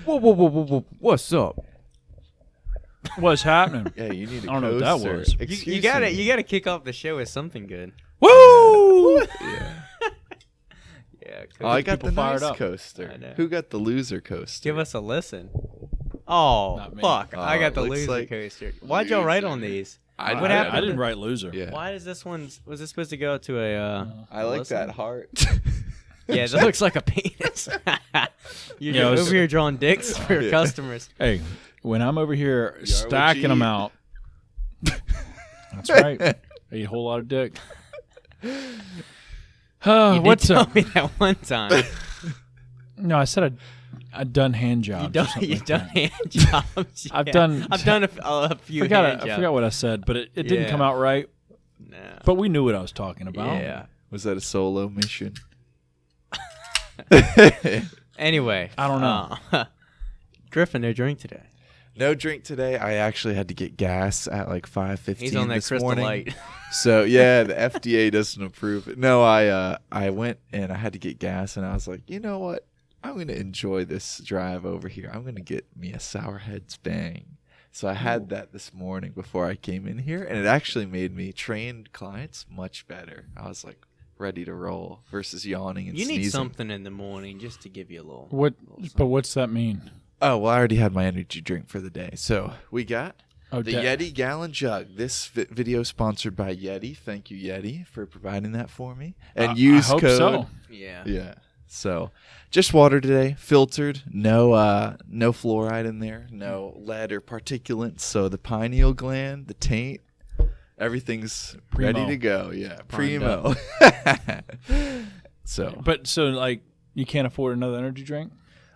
Whoa. What's up? What's happening? Yeah, you need a I don't know what that coaster. was. You gotta kick off the show with something good. Woo! Yeah. Yeah. Oh, I got people the fired nice up. coaster. I know. Who got the loser coaster? Give us a listen. Oh, Not me. fuck. I got the looks loser like coaster. Why'd y'all write on these? What happened? I didn't write loser. Yeah. Why is this one? Was this supposed to go to a? I like listener? that heart. Yeah, that looks like a penis. You're Yeah, over here drawing dicks for your Yeah. customers. Hey, when I'm over here what stacking you them eat. out, that's right. I eat a whole lot of dick. You What's did tell up? me that one time. No, I said I'd done hand jobs. or something You've like done that. hand jobs. I've yeah. done- I've done a few. I hand jobs. forgot what I said, but it didn't Yeah. come out right. No. But we knew what I was talking about. Yeah. Was that a solo mission? Anyway, I don't know. Griffin, no drink today. No drink today. I actually had to get gas at like 5:15 He's on that this Crystal morning. Light. So yeah, the FDA doesn't approve it. No, I went and I had to get gas, and I was like, you know what? I'm gonna enjoy this drive over here. I'm gonna get me a Sourheads Bang. So I had that this morning before I came in here, and it actually made me trained clients much better. I was like ready to roll versus yawning and You sneezing. need something in the morning just to give you a little. What? little But what's that mean? Oh well, I already had my energy drink for the day. So we got Oh, the Yeti gallon jug. This video sponsored by Yeti. Thank you, Yeti, for providing that for me. And use I hope code. so. Yeah. Yeah. So, just water today, filtered, no fluoride in there, no lead or particulates. So the pineal gland, the taint, everything's Primo. ready to go. Yeah, Primed primo. So, So like you can't afford another energy drink?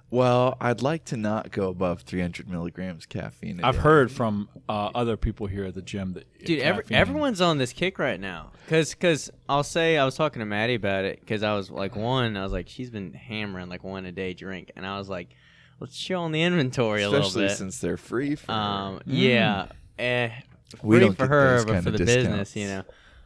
well, I'd like to not go above 300 milligrams caffeine. a I've day. heard from other people here at the gym that Dude, caffeine- everyone's on this kick right now. Cause I'll say I was talking to Maddie about it. Cause I was like she's been hammering like one a day drink, and I was like, let's chill on the inventory a little especially bit. since they're free. For Yeah, We free don't for get her, those but kind for of the business, discounts. you know.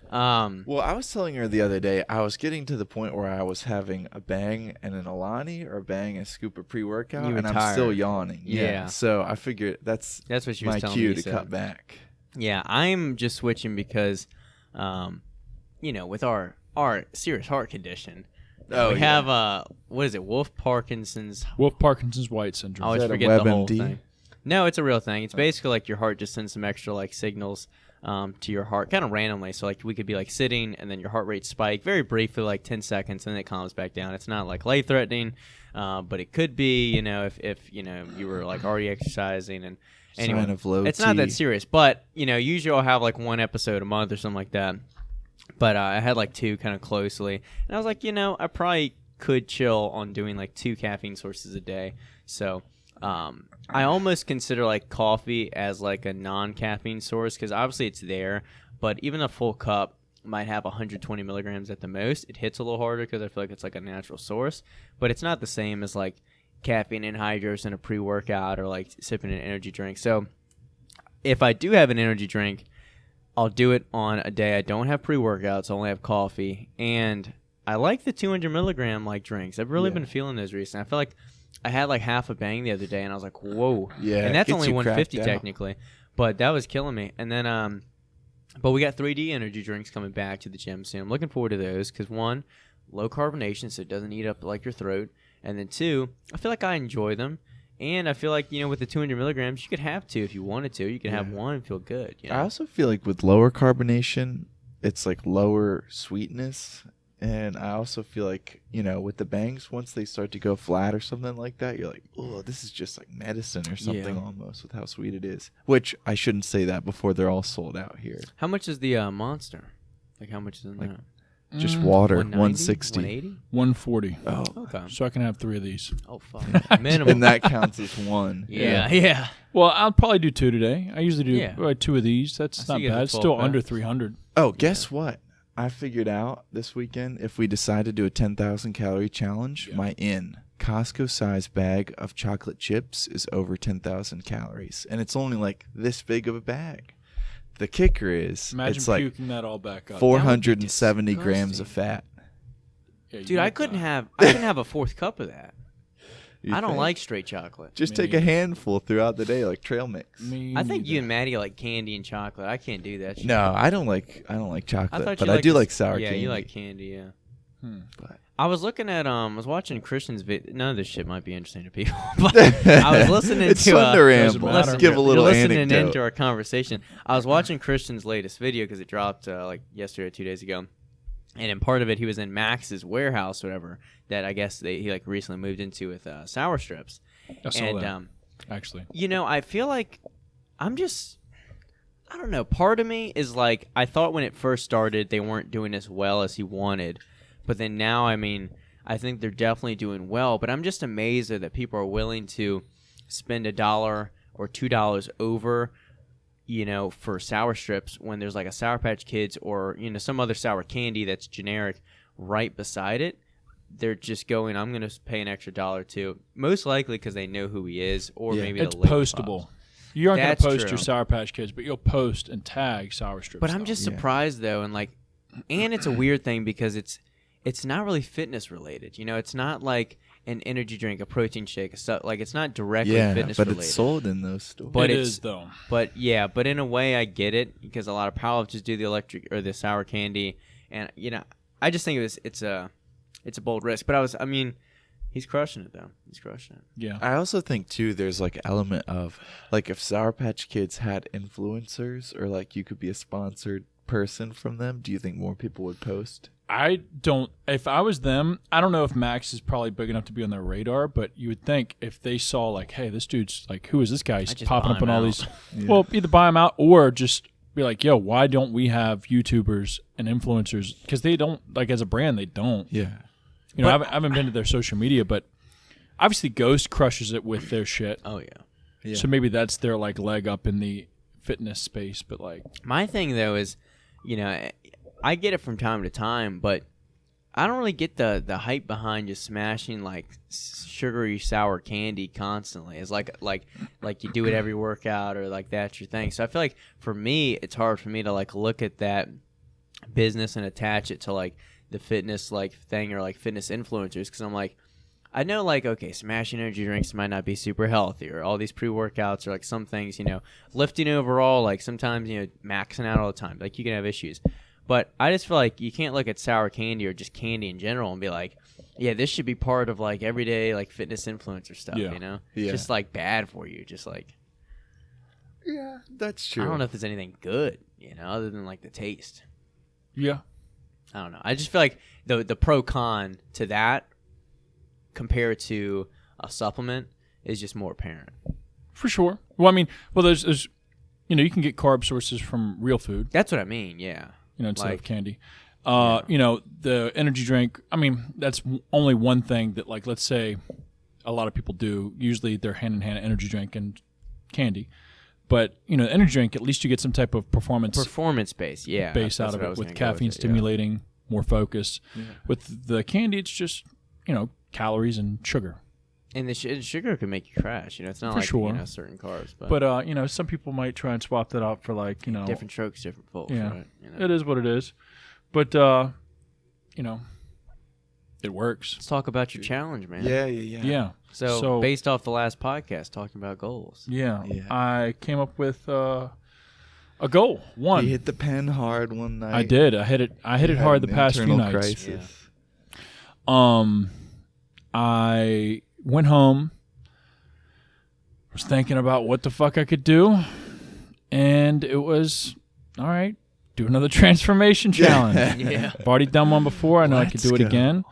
Well, I was telling her the other day, I was getting to the point where I was having a Bang and an Alani or a Bang and a scoop of pre-workout, You were and I'm still tired. yawning. Yeah. So I figured that's That's what she was my telling cue me. to so. cut back. Yeah, I'm just switching because, with our serious heart condition, Oh, we yeah. have what is it, Wolf Parkinson's? Wolf Parkinson's White I syndrome. always that a forget the whole WebMD? thing. No, it's a real thing. It's basically like your heart just sends some extra like signals to your heart, kind of randomly. So like we could be like sitting, and then your heart rate spike very briefly, like 10 seconds, and then it calms back down. It's not like life threatening, but it could be, if you were like already exercising and. Anyway, Sign of low it's not that T. serious, but usually I'll have like one episode a month or something like that. But I had like two kind of closely, and I was like, I probably could chill on doing like 2 caffeine sources a day. So I almost consider like coffee as like a non-caffeine source because obviously it's there, but even a full cup might have 120 milligrams at the most. It hits a little harder because I feel like it's like a natural source, but it's not the same as like caffeine anhydrous in a pre-workout or like sipping an energy drink. So if I do have an energy drink, I'll do it on a day I don't have pre-workouts, I only have coffee, and I like the 200 milligram like drinks. I've really been feeling those recently. I feel like I had like half a Bang the other day, and I was like, whoa. Yeah, and it that's gets only you 150 cracked out. technically, but that was killing me. And then but we got 3D energy drinks coming back to the gym soon. I'm looking forward to those because one, low carbonation, so it doesn't eat up like your throat. And then 2, I feel like I enjoy them. And I feel like, with the 200 milligrams, you could have 2 if you wanted to. You could have 1 and feel good. I also feel like with lower carbonation, it's like lower sweetness. And I also feel like, with the Bangs, once they start to go flat or something like that, you're like, oh, this is just like medicine or something almost with how sweet it is. Which I shouldn't say that before they're all sold out here. How much is the Monster? Like, how much is in that? Just water, 190? 160. 180? 140. Oh, Okay. So I can have 3 of these. Oh, fuck. Minimum. and that counts as one. Yeah. Well, I'll probably do 2 today. I usually do Yeah. 2 of these. That's So not you get bad. the It's 12 still pack. under 300. Oh, guess what? I figured out this weekend if we decide to do a 10,000 calorie challenge, my Costco size bag of chocolate chips is over 10,000 calories. And it's only like this big of a bag. The kicker is Imagine it's like puking that all back up. 470 grams disgusting. of fat. Yeah, Dude, you I would couldn't die. have a 4th cup of that. I don't think? like straight chocolate. Just Me take a neither. handful throughout the day, like trail mix. I think you and Maddie like candy and chocolate. I can't do that shit. No, I don't like I chocolate, thought but you I liked do the- like sour yeah, candy. you like candy, yeah. But I was looking at I was watching Christian's video. None of this shit might be interesting to people, but I was listening it's to fun to doesn't ramble. matter. Let's give a little you're listening anecdote. into our conversation. I was watching Christian's latest video because it dropped like yesterday or 2 days ago, and in part of it he was in Max's warehouse, or whatever, that I guess he like recently moved into with sour strips. I saw And that, actually. you know, I feel like I don't know. Part of me is like, I thought when it first started they weren't doing as well as he wanted, but then now, I mean, I think they're definitely doing well. But I'm just amazed that people are willing to spend $1 or $2 over, you know, for sour strips when there's like a Sour Patch Kids or, you know, some other sour candy that's generic right beside it. They're just going, I'm going to pay an extra $1 or $2, most likely because they know who he is, or Yeah. maybe It's the Lego postable. Pops. You aren't going That's to post true. your Sour Patch Kids, but you'll post and tag sour strips. But I'm just Yeah. surprised though, and like, and it's a weird thing because it's not really fitness related. You know, it's not like an energy drink, a protein shake, a stuff like it's not directly Yeah, fitness but related. it's sold in those stores. But it it's- is, though. But yeah, but in a way, I get it because a lot of powerlifters do the electric or the sour candy, and you know, I just think it's a bold risk. But I mean, he's crushing it though. He's crushing it. Yeah. I also think too there's like element of like if Sour Patch Kids had influencers or like you could be a sponsored person from them, do you think more people would post? I don't. If I was them, I don't know if Max is probably big enough to be on their radar, but you would think if they saw like, hey, this dude's like, who is this guy? He's I'd just popping buy up on him all out. these. Yeah. Well, either buy them out or just be like, yo, why don't we have YouTubers and influencers? Because they don't, like, as a brand, they don't. Yeah. You know, I haven't been to their social media, but obviously Ghost crushes it with their shit. Oh yeah. Yeah. So maybe that's their like leg up in the fitness space. But like, My thing though is, you know, I get it from time to time, but I don't really get the hype behind just smashing like sugary sour candy constantly. It's like you do it every workout or like that's your thing. So I feel like for me, it's hard for me to like look at that business and attach it to like the fitness like thing or like fitness influencers, because I'm like, I know like, okay, smashing energy drinks might not be super healthy, or all these pre-workouts or like some things, you know, lifting overall, like sometimes, you know, maxing out all the time, like you can have issues. But I just feel like you can't look at sour candy or just candy in general and be like, yeah, this should be part of like everyday like fitness influencer stuff, Yeah. you know? Yeah. Just like bad for you, just like, Yeah, that's true. I don't know if there's anything good, you know, other than like the taste. yeah, I don't know. I just feel like the pro con to that compared to a supplement is just more apparent. for sure. Well, I mean, there's, you know, you can get carb sources from real food. That's what I mean. Yeah. You know, instead Like- of candy. Yeah. You know, the energy drink, I mean, that's only one thing that, like, let's say a lot of people do. Usually they're hand-in-hand energy drink and candy. But, you know, energy drink, at least you get some type of performance base. Yeah. base that's out of what I it was with gonna go caffeine it, yeah. stimulating, more focus. With the candy, it's just, you know, calories and sugar. And the sugar can make you crash. You know, it's not For like sure. you know certain carbs, But, you know, some people might try and swap that out for, like, you know. different strokes, different folds. Yeah. Right? You know? It is what it is. But, you know, it works. Let's talk about your challenge, man. Yeah, yeah, yeah. Yeah. So based off the last podcast, talking about goals. Yeah. Yeah. I came up with a goal. One. You hit the pen hard one night. I did. I hit it You had hard the an past few internal nights. crisis. I went home, was thinking about what the fuck I could do, and it was, all right, do another transformation challenge. Yeah. I've already done one before. I know I could do it Let's go. again.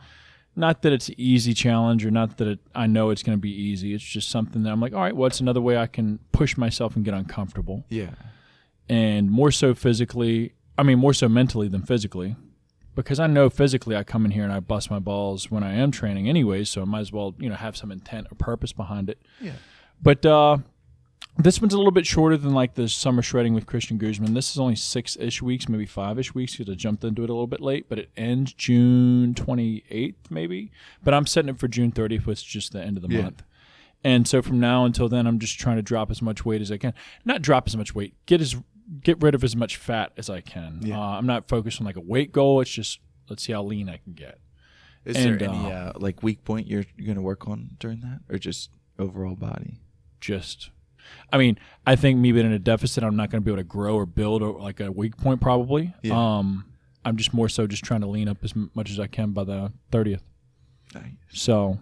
Not that it's an easy challenge, or not that I know it's going to be easy. It's just something that I'm like, all right, what's another way I can push myself and get uncomfortable? Yeah. And more so more so mentally than physically, because I know physically I come in here and I bust my balls when I am training anyway, so I might as well, you know, have some intent or purpose behind it. Yeah. But this one's a little bit shorter than like the summer shredding with Christian Guzman. This is only 6-ish weeks, maybe 5-ish weeks, because I jumped into it a little bit late, but it ends June 28th maybe. But I'm setting it for June 30th, which is just the end of the Yeah. month. And so from now until then, I'm just trying to drop as much weight as I can. Not drop as much weight, get rid of as much fat as I can. Yeah. I'm not focused on like a weight goal. It's just, let's see how lean I can get. Is there any like weak point you're going to work on during that, or just overall body? I mean, I think me being in a deficit, I'm not going to be able to grow or build like a weak point probably. Yeah. I'm just more so just trying to lean up as much as I can by the 30th. Nice. So,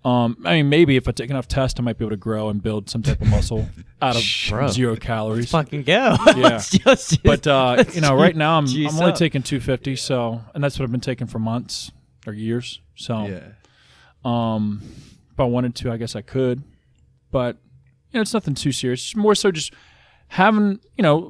I mean, maybe if I take enough tests, I might be able to grow and build some type of muscle out of 0 calories. Fucking go. Yeah. But right now I'm only up. taking 250. So, and that's what I've been taking for months or years. So, Yeah. if I wanted to, I guess I could, but it's nothing too serious. It's more so just having,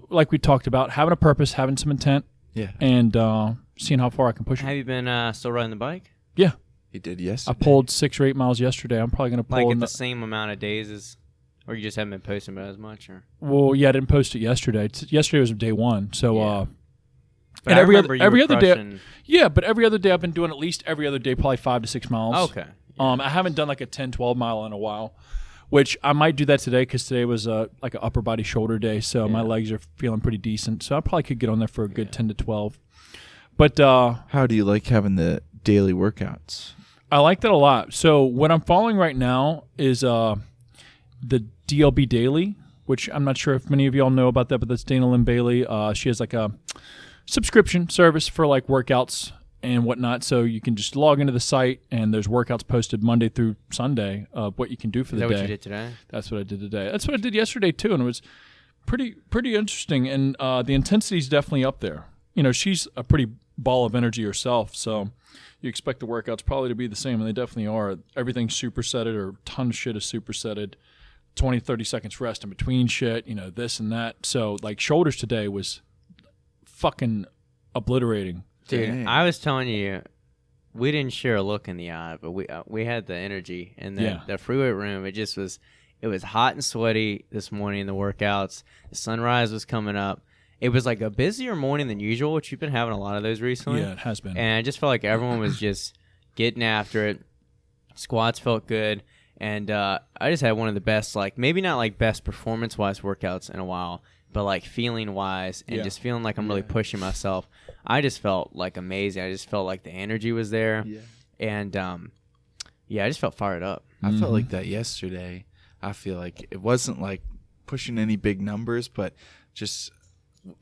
like we talked about, having a purpose, having some intent, Yeah. and seeing how far I can push it. Have you been still riding the bike? Yeah. He did I yesterday. pulled 6 or 8 miles yesterday. I'm probably going to pull Like at the same amount of days as, or you just haven't been posting about as much, or? Well, yeah, I didn't post it yesterday. Yesterday was day 1. So, Yeah. But and I every remember you every were other day, crushing- yeah, but every other day I've been doing at least every other day, probably 5 to 6 miles. Okay. I haven't done like a 10, 12 mile in a while, which I might do that today because today was like an upper body shoulder day, so my legs are feeling pretty decent. So I probably could get on there for a good 10 to 12. But How do you like having the daily workouts? I like that a lot. So what I'm following right now is the DLB Daily, which I'm not sure if many of y'all know about that, but that's Dana Lynn Bailey. She has like a subscription service for like workouts and whatnot. So you can just log into the site and there's workouts posted Monday through Sunday of what you can do for Is the that day. what you did today? That's what I did today. That's what I did yesterday too, and it was pretty interesting. And the intensity is definitely up there. She's a pretty ball of energy herself, so you expect the workouts probably to be the same, and they definitely are. Everything's supersetted, or a ton of shit is supersetted. 20, 30 seconds rest in between shit, this and that. So, like, shoulders today was fucking obliterating. Dude, Dang. I was telling you, we didn't share a look in the eye, but we had the energy in the freeway room. It just was, it was hot and sweaty this morning in the workouts. The sunrise was coming up. It was like a busier morning than usual, which you've been having a lot of those recently. Yeah, it has been. And I just felt like everyone was just getting after it. Squats felt good. And I just had one of the best, like, maybe not like best performance-wise workouts in a while, but like feeling-wise and just feeling like I'm really pushing myself. I just felt like amazing. I just felt like the energy was there. Yeah. And, I just felt fired up. I felt like that yesterday. I feel like it wasn't like pushing any big numbers, but just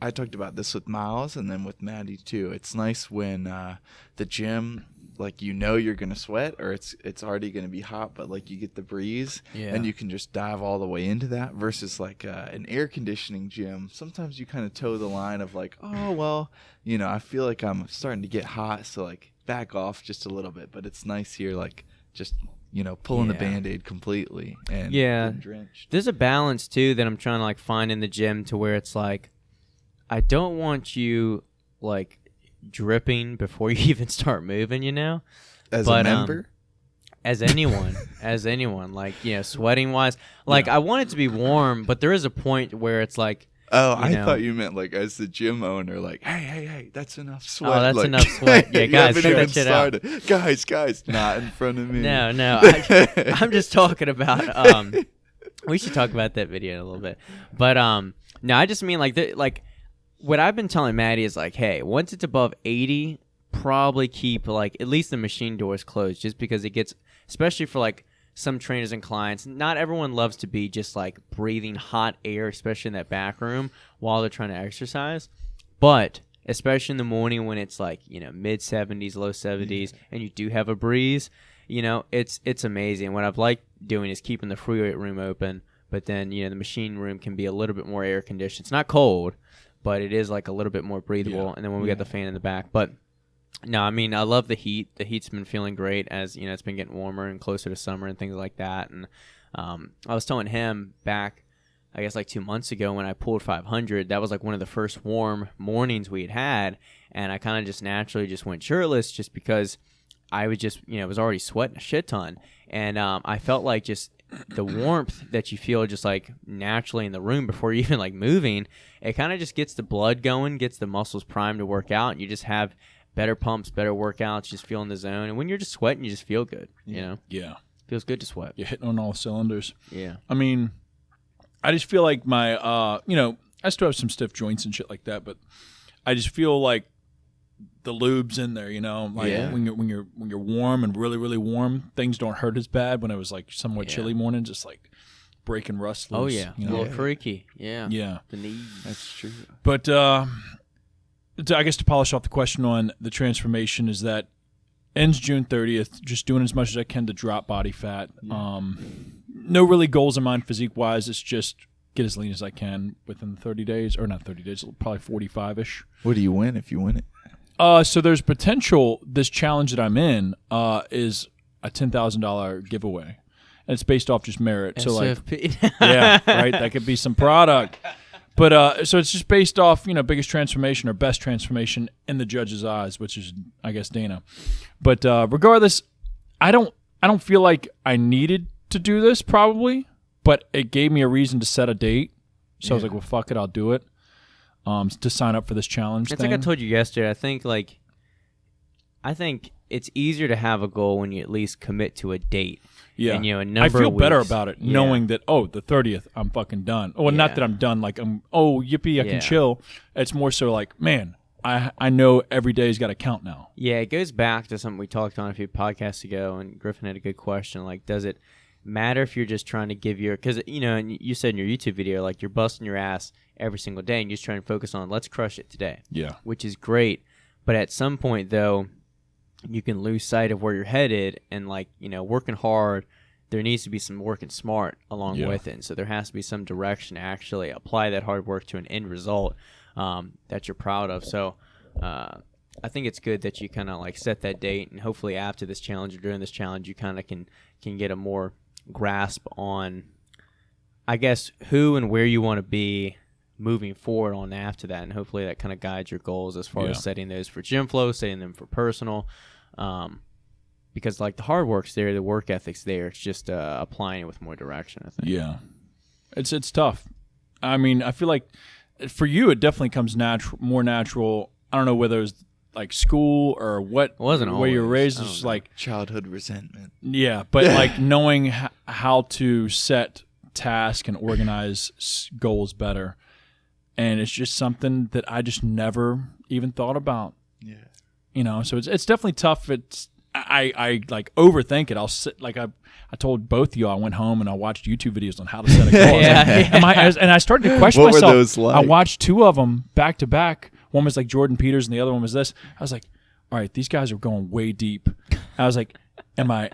I talked about this with Miles and then with Maddie too. It's nice when the gym, like, you're gonna sweat or it's already gonna be hot, but like you get the breeze and you can just dive all the way into that versus like an air conditioning gym. Sometimes you kind of toe the line of like, oh well, I feel like I'm starting to get hot, so like back off just a little bit. But it's nice here, like just pulling the Band-Aid completely and getting drenched. There's a balance too that I'm trying to like find in the gym to where it's like, I don't want you like dripping before you even start moving, As a member? As anyone, like, sweating wise, like I want it to be warm, but there is a point where it's like, I thought you meant like as the gym owner, like, hey, that's enough sweat. Oh, that's like, enough sweat. Yeah, guys, cut that shit out. Guys, not in front of me. No, I'm just talking about. We should talk about that video in a little bit, but no, I just mean like what I've been telling Maddie is like, hey, once it's above 80, probably keep like at least the machine doors closed, just because it gets, especially for like some trainers and clients, not everyone loves to be just like breathing hot air, especially in that back room while they're trying to exercise. But especially in the morning when it's like, mid 70s, low 70s, and you do have a breeze, it's amazing. What I've liked doing is keeping the free weight room open, but then, the machine room can be a little bit more air conditioned. It's not cold, but it is like a little bit more breathable. And then when we got the fan in the back, but no, I mean, I love the heat. The heat's been feeling great as, it's been getting warmer and closer to summer and things like that. And I was telling him back, I guess like 2 months ago when I pulled 500, that was like one of the first warm mornings we had. And I kind of just naturally just went shirtless just because I was just, was already sweating a shit ton. And I felt like just the warmth that you feel just like naturally in the room before you even like moving, it kind of just gets the blood going, gets the muscles primed to work out, and you just have better pumps, better workouts, just feel in the zone. And when you're just sweating, you just feel good, Yeah. Feels good to sweat. You're hitting on all cylinders. Yeah. I mean, I just feel like my, I still have some stiff joints and shit like that, but I just feel like the lube's in there, like when you're warm and really, really warm, things don't hurt as bad. When it was like somewhat chilly morning, just like breaking rust loose. Oh yeah, a little creaky. Yeah, the knees. That's true. But I guess to polish off the question on the transformation is that ends June 30th. Just doing as much as I can to drop body fat. No really goals in mind physique wise. It's just get as lean as I can within 30 days, or not 30 days, probably 45-ish. What do you win if you win it? So there's potential. This challenge that I'm in is a $10,000 giveaway, and it's based off just merit. So SFP. yeah, right. That could be some product, but so it's just based off biggest transformation or best transformation in the judge's eyes, which is I guess Dana. But regardless, I don't feel like I needed to do this probably, but it gave me a reason to set a date. So I was like, well, fuck it, I'll do it. To sign up for this challenge It's thing. like I told you yesterday. I think it's easier to have a goal when you at least commit to a date. Yeah, and, a number I feel of better weeks. about it knowing that the 30th I'm fucking done. Well, not that I'm done. Like yippee, I can chill. It's more so like, man, I know every day's got to count now. Yeah, it goes back to something we talked on a few podcasts ago, and Griffin had a good question. Like, does it matter if you're just trying to give because and you said in your YouTube video, like, you're busting your ass every single day and you're just trying to focus on let's crush it today. Yeah. Which is great. But at some point, though, you can lose sight of where you're headed, and working hard, there needs to be some working smart along with it. And so there has to be some direction to actually apply that hard work to an end result that you're proud of. So I think it's good that you kind of set that date, and hopefully after this challenge or during this challenge, you kind of can get a more grasp on, I guess, who and where you want to be moving forward on after that, and hopefully that kind of guides your goals as far as setting those for GYMFLO, setting them for personal, because the hard work's there, the work ethic's there. It's just applying it with more direction, I think. Yeah, it's tough. I mean, I feel like for you it definitely comes more natural. I don't know whether it was like school or what. It wasn't where you were always. raised. It's like Childhood resentment. Yeah, but knowing how to set tasks and organize goals better. And it's just something that I just never even thought about. Yeah. So it's definitely tough. I overthink it. I'll sit I told both of you I went home and I watched YouTube videos on how to set a goal. And I started to question myself. What were those like? I watched two of them back to back. One was like Jordan Peters and the other one was this. I was like, all right, these guys are going way deep. I was like, am I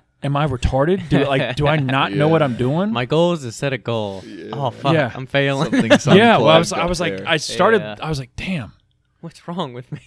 retarded? Do I not know what I'm doing? My goal is to set a goal. Yeah. Oh fuck, I'm failing. Yeah, well, I was like, I started. I was like, damn, what's wrong with me?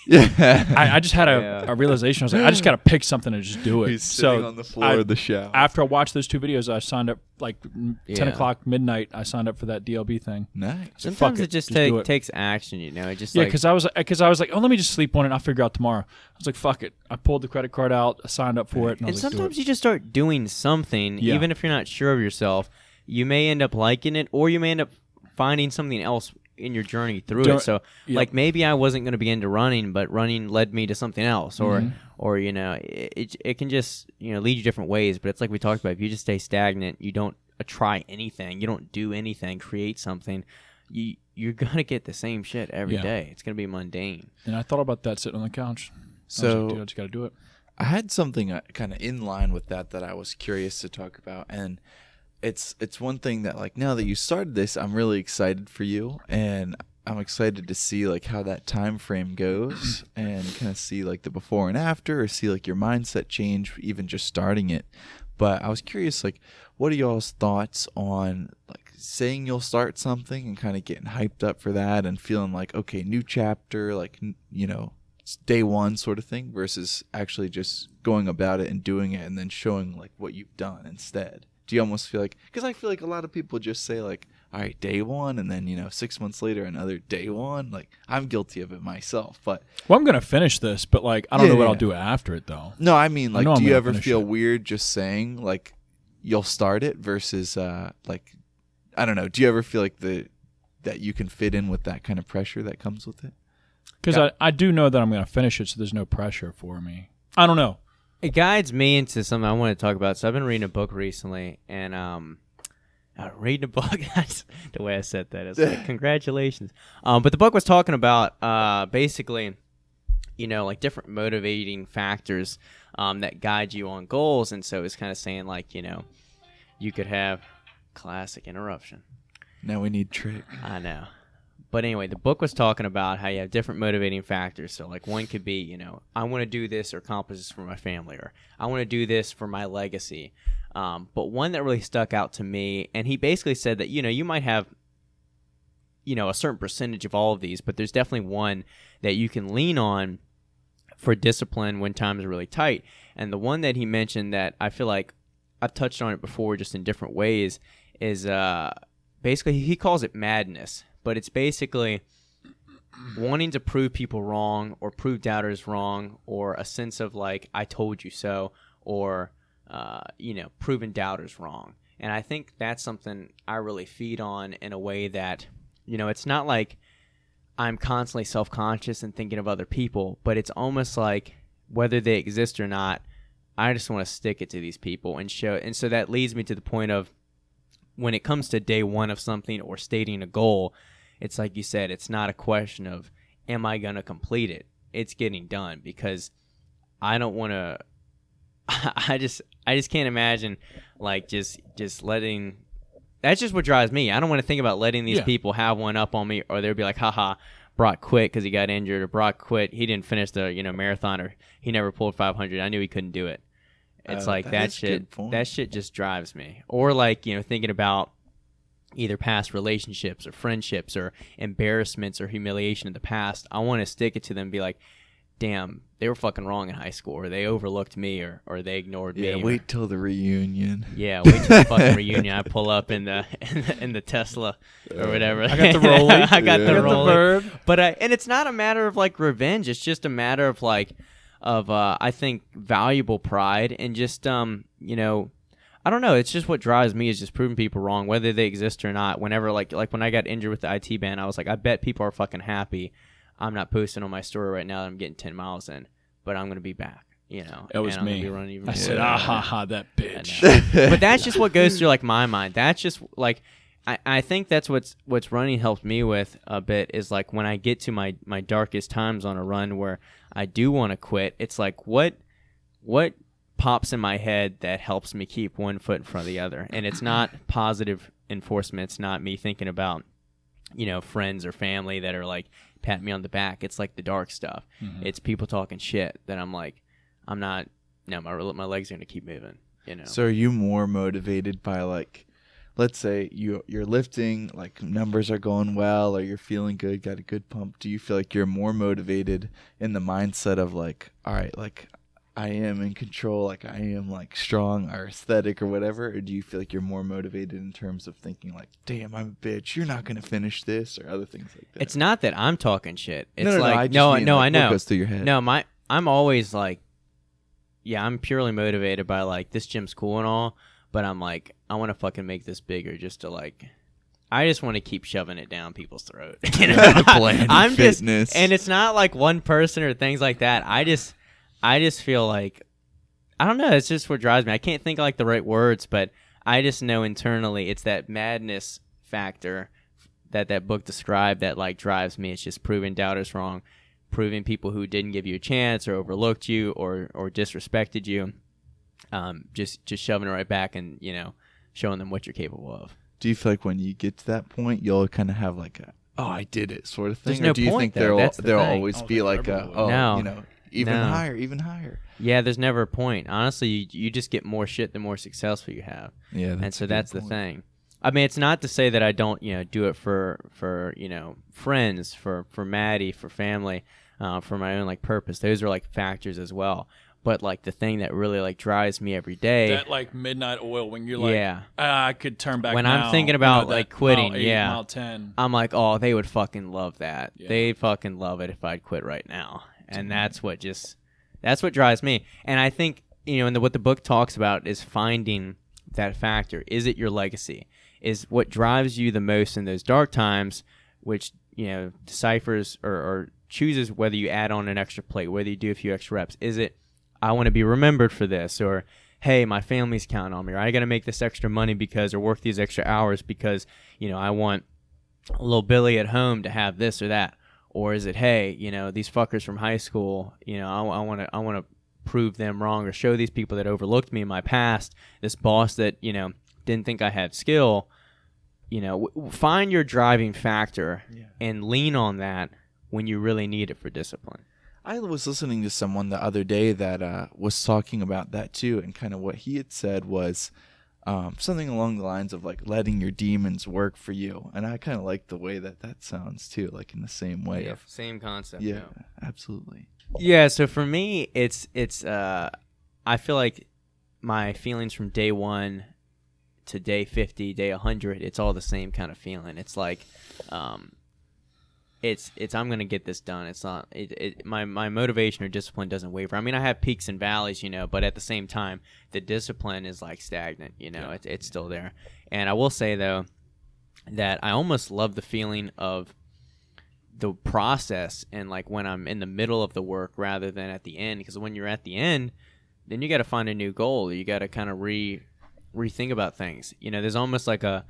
Yeah, I just had a realization. I was like, I just got to pick something and just do it. He's sitting on the floor of the shower. After I watched those two videos, I signed up 10 o'clock midnight. I signed up for that DLB thing. Nice. Sometimes it just takes action, Just because I was like, oh, let me just sleep on it and I'll figure it out tomorrow. I was like, fuck it. I pulled the credit card out. I signed up for it. And sometimes you just start doing something, even if you're not sure of yourself. You may end up liking it, or you may end up finding something else in your journey through it. So maybe I wasn't going to be into running, but running led me to something else, or it can just lead you different ways. But it's like we talked about, if you just stay stagnant, you don't try anything, you don't do anything, create something, you're gonna get the same shit every day. It's gonna be mundane. And I thought about that sitting on the couch. So I was like, dude, I just gotta do it. I had something kind of in line with that I was curious to talk about, and it's one thing that now that you started this, I'm really excited for you, and I'm excited to see how that time frame goes, and kind of see the before and after, or see your mindset change even just starting it. But I was curious, what are y'all's thoughts on saying you'll start something and kind of getting hyped up for that and feeling okay, new chapter, it's day one sort of thing, versus actually just going about it and doing it and then showing what you've done instead? Do you almost feel because I feel a lot of people just say all right, day one, and then 6 months later another day one. I'm guilty of it myself, but I'm gonna finish this, but I don't know what I'll do after it though. No, I mean do you ever feel weird just saying you'll start it versus I don't know, do you ever feel that you can fit in with that kind of pressure that comes with it? Because I do know that I'm gonna finish it, so there's no pressure for me. I don't know. It guides me into something I want to talk about. So I've been reading a book recently, and reading a book. That's the way I said that. It's congratulations. But the book was talking about basically, like different motivating factors that guide you on goals. And so it's kind of saying like, you could have classic interruption. Now we need Trick. I know. But anyway, the book was talking about how you have different motivating factors. So like one could be, I want to do this or accomplish this for my family, or I want to do this for my legacy. But one that really stuck out to me, and he basically said that, you might have, a certain percentage of all of these, but there's definitely one that you can lean on for discipline when times are really tight. And the one that he mentioned that I feel like I've touched on it before just in different ways is basically he calls it madness. But it's basically wanting to prove people wrong or prove doubters wrong, or a sense of like, I told you so, or, proving doubters wrong. And I think that's something I really feed on in a way that, it's not like I'm constantly self-conscious and thinking of other people, but it's almost like whether they exist or not, I just want to stick it to these people and show. And so that leads me to the point of, when it comes to day one of something or stating a goal, it's like you said, it's not a question of, am I going to complete it? It's getting done, because I don't want to, I just can't imagine like just letting, that's just what drives me. I don't want to think about letting these people have one up on me, or they'll be like, haha, Brock quit because he got injured, or Brock quit, he didn't finish the, marathon, or he never pulled 500. I knew he couldn't do it. It's like that shit just drives me. Or like, thinking about either past relationships or friendships or embarrassments or humiliation in the past. I want to stick it to them and be like, damn, they were fucking wrong in high school, or they overlooked me, or they ignored me. Yeah, wait till the reunion. Yeah, wait till the fucking reunion. I pull up in the Tesla or whatever. I got the rolling. I got the rolling. Bird. But and it's not a matter of like revenge. It's just a matter of like, I think valuable pride, and just I don't know, it's just what drives me is just proving people wrong, whether they exist or not. Whenever like when I got injured with the IT band, I was like, I bet people are fucking happy I'm not posting on my story right now that I'm getting 10 miles in, but I'm going to be back. It was me. I said, that bitch. But that's just what goes through like my mind. That's just like, I think that's what's running helped me with a bit, is like when I get to my darkest times on a run where I do want to quit, it's like what pops in my head that helps me keep one foot in front of the other. And it's not positive enforcement. It's not me thinking about, friends or family that are like pat me on the back. It's like the dark stuff. Mm-hmm. It's people talking shit that I'm like, my legs are going to keep moving, So are you more motivated by like, let's say you're lifting, like numbers are going well, or you're feeling good, got a good pump. Do you feel like you're more motivated in the mindset of like, all right, like I am in control, like I am like strong or aesthetic or whatever? Or do you feel like you're more motivated in terms of thinking like, damn, I'm a bitch, you're not going to finish this, or other things like that? It's not that I'm talking shit. It's no, like, I know. What goes through your head? No, I'm always like, yeah, I'm purely motivated by like, this gym's cool and all, but I'm like, I want to fucking make this bigger, just to like, I just want to keep shoving it down people's throat. I'm fitness. And it's not like one person or things like that. I just feel like, I don't know, it's just what drives me. I can't think of like the right words, but I just know internally it's that madness factor that book described that like drives me. It's just proving doubters wrong, proving people who didn't give you a chance or overlooked you or disrespected you, just shoving it right back and, showing them what you're capable of. Do you feel like when you get to that point, you'll kind of have like a, oh, I did it sort of thing? There's no or do you point, think there'll always be like a, no. Even higher? Yeah, there's never a point. Honestly, you just get more shit the more successful you have. Yeah, and so that's the thing. I mean, it's not to say that I don't, do it for friends, for Maddie, for family, for my own like purpose. Those are like factors as well. But like the thing that really like drives me every day, that like midnight oil when you're like, I could turn back. When now. I'm thinking about like quitting, mile 8, mile 10, I'm like, oh, they would fucking love that. Yeah. They'd fucking love it if I'd quit right now. And that's what drives me. And I think, what the book talks about is finding that factor. Is it your legacy? Is what drives you the most in those dark times, which, deciphers or chooses whether you add on an extra plate, whether you do a few extra reps. Is it, I want to be remembered for this, or, hey, my family's counting on me, or I got to make this extra money or work these extra hours because, I want little Billy at home to have this or that. or is it, hey, these fuckers from high school, I want to prove them wrong or show these people that overlooked me in my past, this boss that didn't think I had skill. Find your driving factor and lean on that when you really need it for discipline. I was listening to someone the other day that was talking about that too, and kind of what he had said was something along the lines of like letting your demons work for you. And I kind of like the way that sounds too, like in the same way. Yeah, same concept. Yeah, absolutely. Yeah, so for me, it's I feel like my feelings from day 1 to day 50, day 100, it's all the same kind of feeling. It's like, it's I'm gonna get this done. It's not my motivation or discipline doesn't waver. I mean, I have peaks and valleys, but at the same time, the discipline is like stagnant. It's still there. And I will say though that I almost love the feeling of the process and like when I'm in the middle of the work rather than at the end, because when you're at the end, then you got to find a new goal. You got to kind of rethink about things. There's almost like the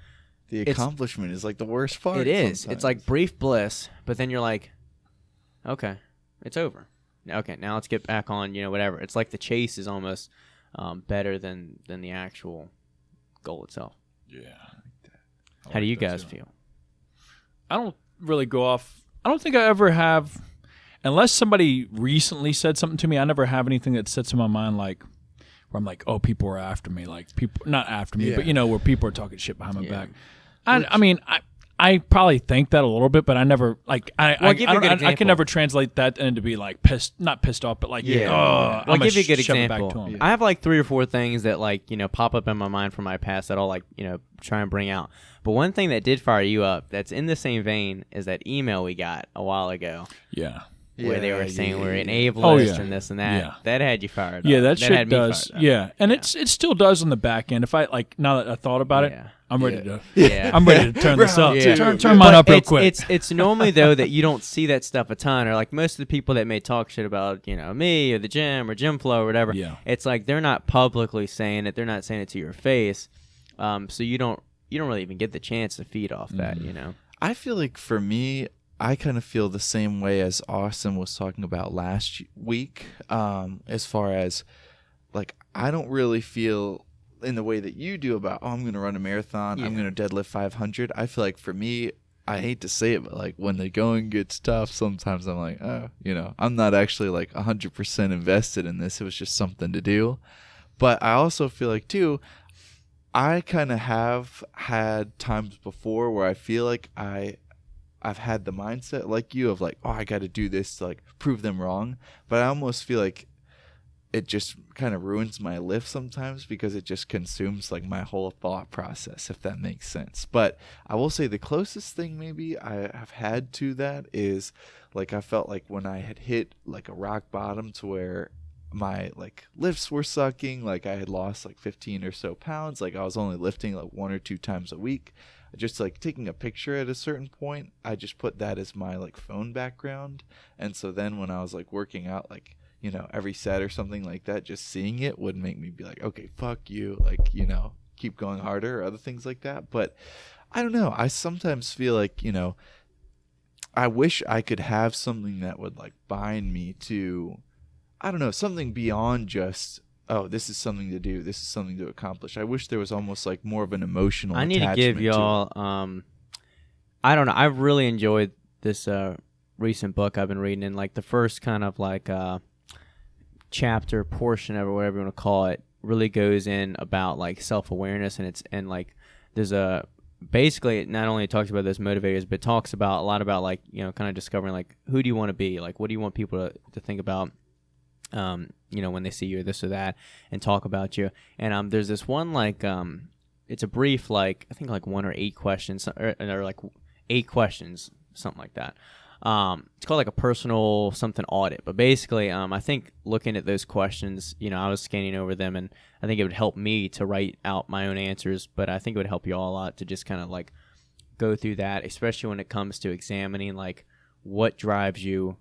accomplishment is like the worst part. It is. Sometimes. It's like brief bliss, but then you're like, okay, it's over. Okay, now let's get back on, whatever. It's like the chase is almost better than the actual goal itself. Yeah. How do you guys feel? I don't really go off. I don't think I ever have, unless somebody recently said something to me, I never have anything that sits in my mind like, where I'm like, oh, people are after me. Like, people, not after me, but, where people are talking shit behind my back. I mean, I probably think that a little bit, but I never, like, I can never translate that into be like not pissed off, but like, I'll give you a good example. I have like 3 or 4 things that like, pop up in my mind from my past that I'll like, try and bring out. But one thing that did fire you up that's in the same vein is that email we got a while ago. Yeah. Where they were saying we're an ableist and this and that. Yeah. That had you fired up. Yeah, that shit does. Yeah. And it still does on the back end. If I like now that I thought about it, I'm ready to I'm ready to turn this up. Yeah. Turn mine up real quick. It's normally though that you don't see that stuff a ton, or like most of the people that may talk shit about, me or the gym or GYMFLO or whatever. Yeah. It's like they're not publicly saying it, they're not saying it to your face. So you don't really even get the chance to feed off that, I feel like for me, I kind of feel the same way as Austin was talking about last week, as far as, like, I don't really feel in the way that you do about, I'm going to run a marathon, I'm going to deadlift 500. I feel like for me, I hate to say it, but, like, when the going gets tough, sometimes I'm like, I'm not actually, like, 100% invested in this. It was just something to do. But I also feel like, too, I kind of have had times before where I feel like I've had the mindset like you of like, oh, I got to do this to like prove them wrong. But I almost feel like it just kind of ruins my lift sometimes because it just consumes like my whole thought process, if that makes sense. But I will say the closest thing maybe I have had to that is like I felt like when I had hit like a rock bottom to where my like lifts were sucking, like I had lost like 15 or so pounds, like I was only lifting like 1 or 2 times a week. Just like taking a picture at a certain point, I just put that as my like phone background. And so then when I was like working out, like, every set or something like that, just seeing it would make me be like, okay, fuck you, like, keep going harder or other things like that. But I don't know, I sometimes feel like, I wish I could have something that would like bind me to, I don't know, something beyond just, oh, this is something to do, this is something to accomplish. I wish there was almost like more of an emotional attachment. I need to give y'all, I don't know, I've really enjoyed this recent book I've been reading, and like the first kind of like chapter portion of it, whatever you want to call it, really goes in about like self-awareness, and like there's a, basically it not only talks about those motivators, but talks about a lot about like, kind of discovering like, who do you want to be, like what do you want people to think about, when they see you or this or that, and talk about you. And there's this one like it's a brief like I think like 1 or 8 questions or like 8 questions, something like that. It's called like a personal something audit. But basically, I think looking at those questions, I was scanning over them, and I think it would help me to write out my own answers. But I think it would help you all a lot to just kind of like go through that, especially when it comes to examining like what drives you.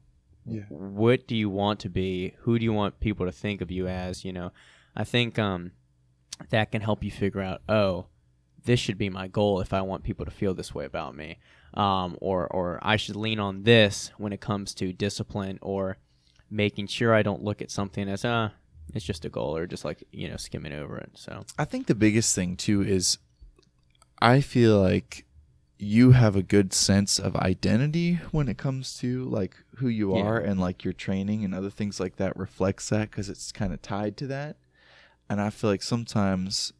Yeah. What do you want to be? Who do you want people to think of you as? I think that can help you figure out, this should be my goal if I want people to feel this way about me. Or I should lean on this when it comes to discipline, or making sure I don't look at something as, it's just a goal, or just like, skimming over it. So I think the biggest thing too is I feel like you have a good sense of identity when it comes to like who you are, and like your training and other things like that reflects that, because it's kind of tied to that. And I feel like sometimes,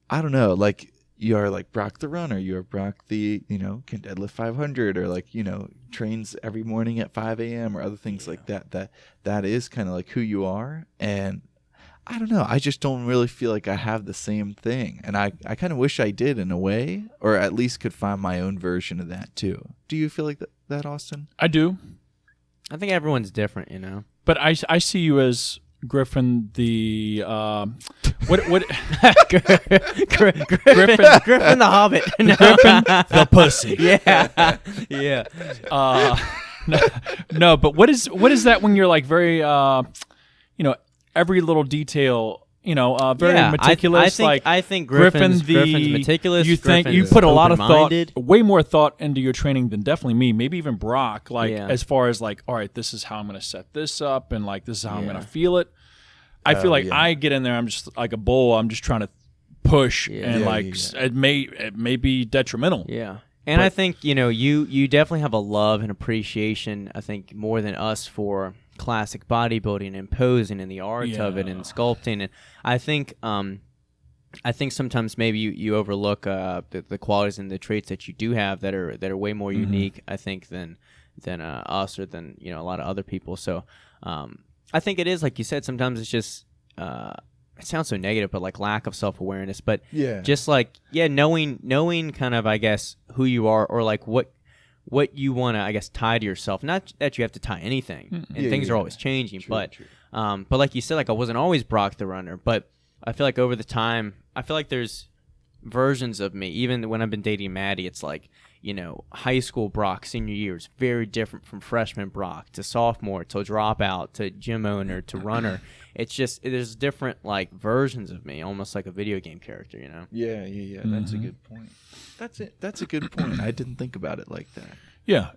I don't know, like you are like Brock the runner, you are Brock the, can deadlift 500, or like, trains every morning at 5 a.m. or other things like that. That is kind of like who you are. And I don't know, I just don't really feel like I have the same thing. And I kind of wish I did in a way, or at least could find my own version of that too. Do you feel like that Austin? I do. I think everyone's different, But I see you as Griffin the Griffin Griffin the Hobbit. No. Griffin the pussy. Yeah. No, but what is that when you're like very every little detail, very meticulous. I think Griffin's meticulous. You put a lot of thought, way more thought into your training than definitely me, maybe even Brock. Like as far as like, all right, this is how I'm going to set this up, and like this is how I'm going to feel it. I feel like I get in there, I'm just like a bull. I'm just trying to push, and it may be detrimental. Yeah. And I think, you definitely have a love and appreciation, I think, more than us, for classic bodybuilding and posing and the art of it and sculpting. And I think sometimes maybe you overlook the qualities and the traits that you do have that are way more unique, I think, than us, or than a lot of other people. So I think it is, like you said, sometimes it's just it sounds so negative, but like lack of self-awareness. But just like knowing kind of, I guess, who you are, or like what you want to, I guess, tie to yourself. Not that you have to tie anything, and things are always changing. True. But like you said, like I wasn't always Brock the runner, but I feel like over the time, I feel like there's versions of me. Even when I've been dating Maddie, it's like, high school Brock, senior year is very different from freshman Brock to sophomore to dropout to gym owner to runner. It's just, there's different like versions of me, almost like a video game character, Yeah. That's a good point. That's a good point. I didn't think about it like that. Yeah.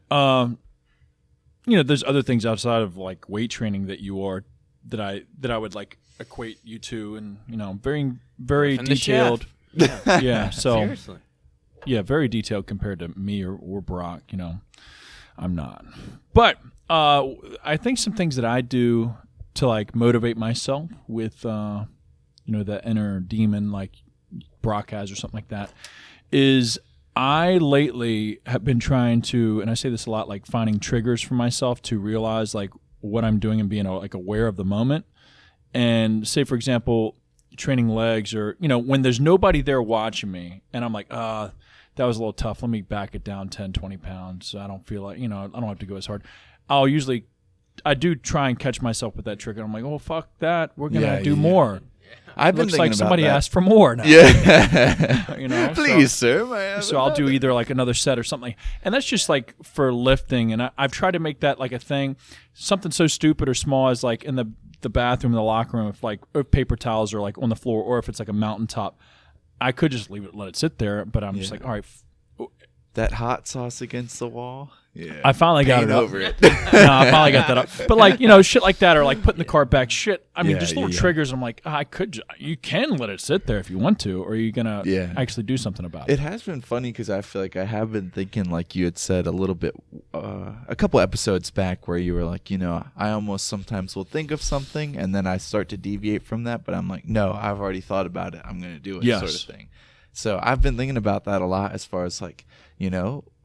There's other things outside of like weight training that you are, that I would like equate you to, and very, very detailed. Yeah. So seriously. Yeah, very detailed compared to me or Brock. I'm not. But I think some things that I do to like motivate myself with that inner demon like Brock has or something like that is I lately have been trying to, and I say this a lot, like finding triggers for myself to realize like what I'm doing and being like aware of the moment. And say, for example, training legs, or when there's nobody there watching me and I'm like, that was a little tough, let me back it down 10, 20 pounds so I don't feel like, I don't have to go as hard. I do try and catch myself with that trigger. I'm like, oh, fuck that, we're going to do more. I've been Looks thinking like somebody about that. asked for more now. Yeah. Please, sir. So I'll do either like another set or something. And that's just like for lifting. And I've tried to make that like a thing, something so stupid or small as like in the bathroom, in the locker room, if paper towels are like on the floor, or if it's like a mountaintop, I could just let it sit there. But I'm just like, all right. That hot sauce against the wall. Yeah. I finally got it up. over it. No, I finally got that up. But like, shit like that, or like putting the cart back. Shit. I mean, just little triggers. I'm like, you can let it sit there if you want to, or are you going to actually do something about it? It has been funny because I feel like I have been thinking, like you had said a little bit, a couple episodes back, where you were like, I almost sometimes will think of something and then I start to deviate from that. But I'm like, no, I've already thought about it, I'm going to do it, sort of thing. So I've been thinking about that a lot, as far as like,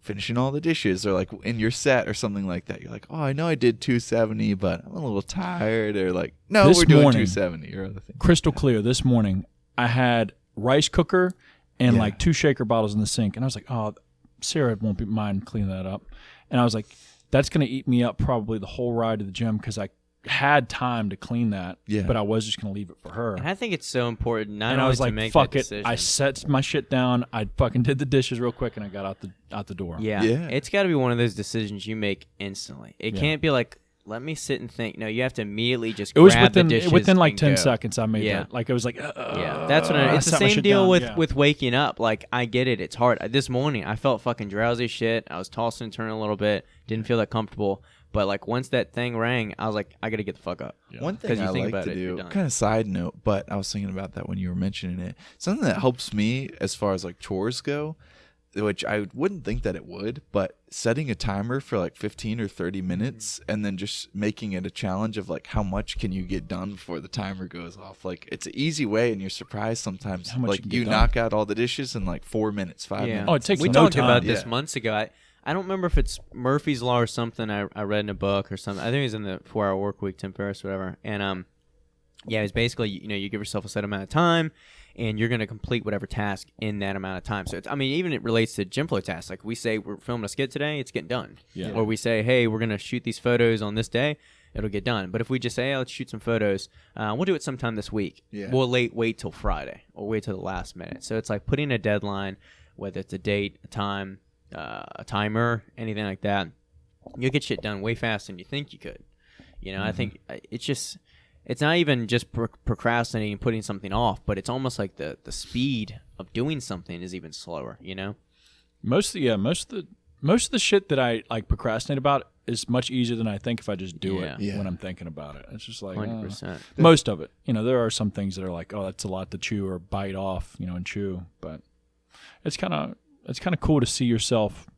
finishing all the dishes, or like in your set or something like that. You're like, oh, I know I did 270, but I'm a little tired, or like, no, we're doing 270 or other things. Crystal clear, this morning I had rice cooker and like 2 shaker bottles in the sink, and I was like, oh, Sarah won't mind cleaning that up. And I was like, that's going to eat me up probably the whole ride to the gym, because I had time to clean that, but I was just going to leave it for her. And I think it's so important not and only I was like, to make fuck that it. decision. I set my shit down. I fucking did the dishes real quick, and I got out the door. Yeah. It's got to be one of those decisions you make instantly. It can't be like let me sit and think. No, you have to immediately just It was grab the within dishes like and 10 go. seconds. I made Yeah. that. Like it was like, Yeah, that's what it's the set my same shit deal down. with waking up. Like I get it, it's hard. This morning I felt fucking drowsy as shit. I was tossing and turning a little bit, didn't feel that comfortable. But like once that thing rang, I was like, I gotta get the fuck up. Yeah. One 'Cause thing you I think like about to it, you're do, done. kind of side note, but I was thinking about that when you were mentioning it. Something that helps me as far as like chores go, which I wouldn't think that it would, but setting a timer for like 15 or 30 minutes and then just making it a challenge of like how much can you get done before the timer goes off. Like it's an easy way and you're surprised sometimes. How much Like you can get you done. knock out all the dishes in like 4 minutes, 5 minutes. Oh, it takes We no talked time. about this Yeah. months ago. I don't remember if it's Murphy's Law or something I read in a book or something. I think it was in the 4-Hour Work Week, Tim Ferriss, or whatever. And yeah, it's basically you give yourself a set amount of time, and you're gonna complete whatever task in that amount of time. So even it relates to GYMFLO tasks. Like we say we're filming a skit today, it's getting done. Yeah. Or we say, hey, we're gonna shoot these photos on this day, it'll get done. But if we just say, hey, let's shoot some photos, we'll do it sometime this week. Yeah. We'll wait till Friday or wait till the last minute. So it's like putting a deadline, whether it's a date, a time, a timer, anything like that. You'll get shit done way faster than you think you could. I think it's not even just procrastinating and putting something off, but it's almost like the speed of doing something is even slower. Most of the shit that I like procrastinate about is much easier than I think if I just do it Yeah. when I'm thinking about it. It's just like 100%. most of it. There are some things that are like, oh, that's a lot to chew or bite off, and chew. But it's kind of cool to see yourself.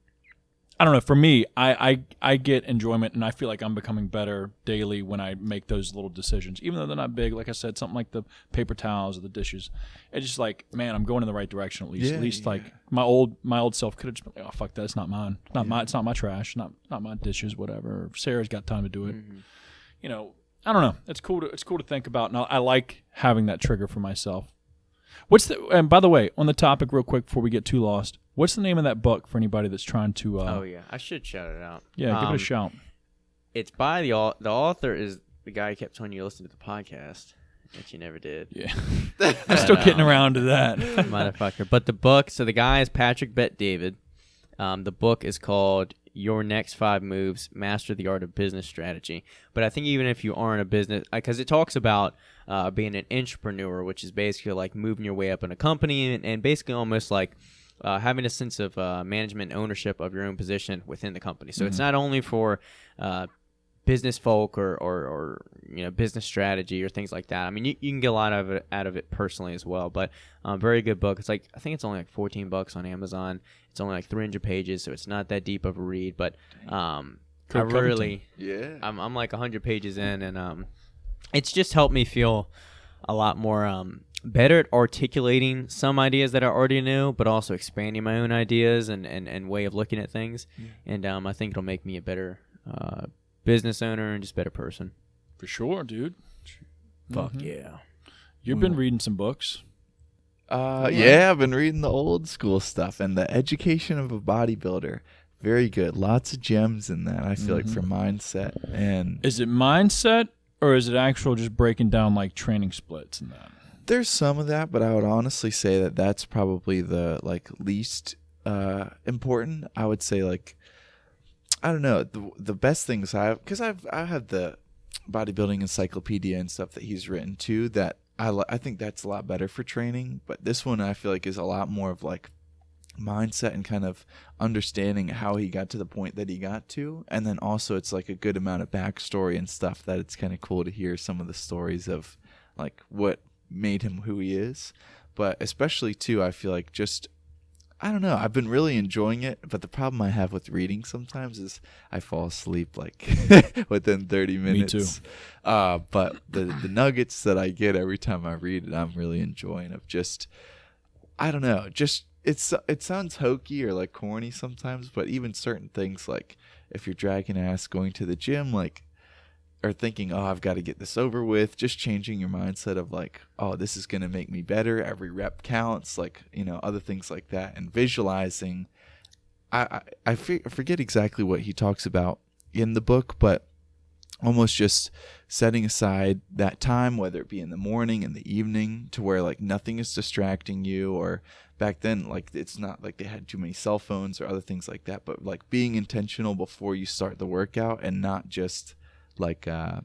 I don't know. For me, I get enjoyment, and I feel like I'm becoming better daily when I make those little decisions, even though they're not big. Like I said, something like the paper towels or the dishes. It's just like, man, I'm going in the right direction at least. Yeah, at least yeah. like my old self could have just been like, oh fuck that, it's not mine. It's not my trash. Not my dishes. Whatever. Sarah's got time to do it. Mm-hmm. I don't know. It's cool to think about, and I like having that trigger for myself. And by the way, on the topic, real quick before we get too lost, what's the name of that book for anybody that's trying to? Oh yeah, I should shout it out. Yeah, give it a shout. It's by the author is the guy who kept telling you to listen to the podcast, which you never did. Yeah, I'm still getting around to that. Motherfucker. But the book, so the guy is Patrick Bet-David. The book is called Your Next 5 Moves, Master the Art of Business Strategy. But I think even if you aren't a business, because it talks about being an entrepreneur, which is basically like moving your way up in a company and basically almost like having a sense of management and ownership of your own position within the company. So it's not only for business folk or business strategy or things like that. I mean, you can get a lot out of it personally as well. But very good book. It's like, I think it's only like $14 on Amazon. It's only like 300 pages, so it's not that deep of a read. But I really, I'm like 100 pages in, and it's just helped me feel a lot more better at articulating some ideas that I already knew, but also expanding my own ideas and way of looking at things. And I think it'll make me a better business owner and just better person. For sure, dude. Fuck yeah. You've been reading some books. Yeah, I've been reading the old school stuff and the Education of a Bodybuilder. Very good. Lots of gems in that, I feel like, for mindset. And Is it mindset or is it actual just breaking down like training splits and that? there's some of that, but I would honestly say that that's probably the least important. I would say I don't know, the best things I have, because I have the bodybuilding encyclopedia and stuff that he's written too, that I think that's a lot better for training. But this one I feel like is a lot more of like mindset and kind of understanding how he got to the point that he got to. And then also it's like a good amount of backstory and stuff that it's kind of cool to hear some of the stories of like what made him who he is. But especially too, I feel like I don't know, I've been really enjoying it, but the problem I have with reading sometimes is I fall asleep like within 30 minutes. Me too. But the nuggets that I get every time I read it, I'm really enjoying of I don't know, it sounds hokey or like corny sometimes, but even certain things like if you're dragging ass going to the gym, like, or thinking, oh, I've got to get this over with, just changing your mindset of like, oh, this is going to make me better. Every rep counts, like, other things like that. And visualizing, I forget exactly what he talks about in the book, but almost just setting aside that time, whether it be in the morning, in the evening, to where like nothing is distracting you. Or back then, like, it's not like they had too many cell phones or other things like that, but like being intentional before you start the workout and not just like I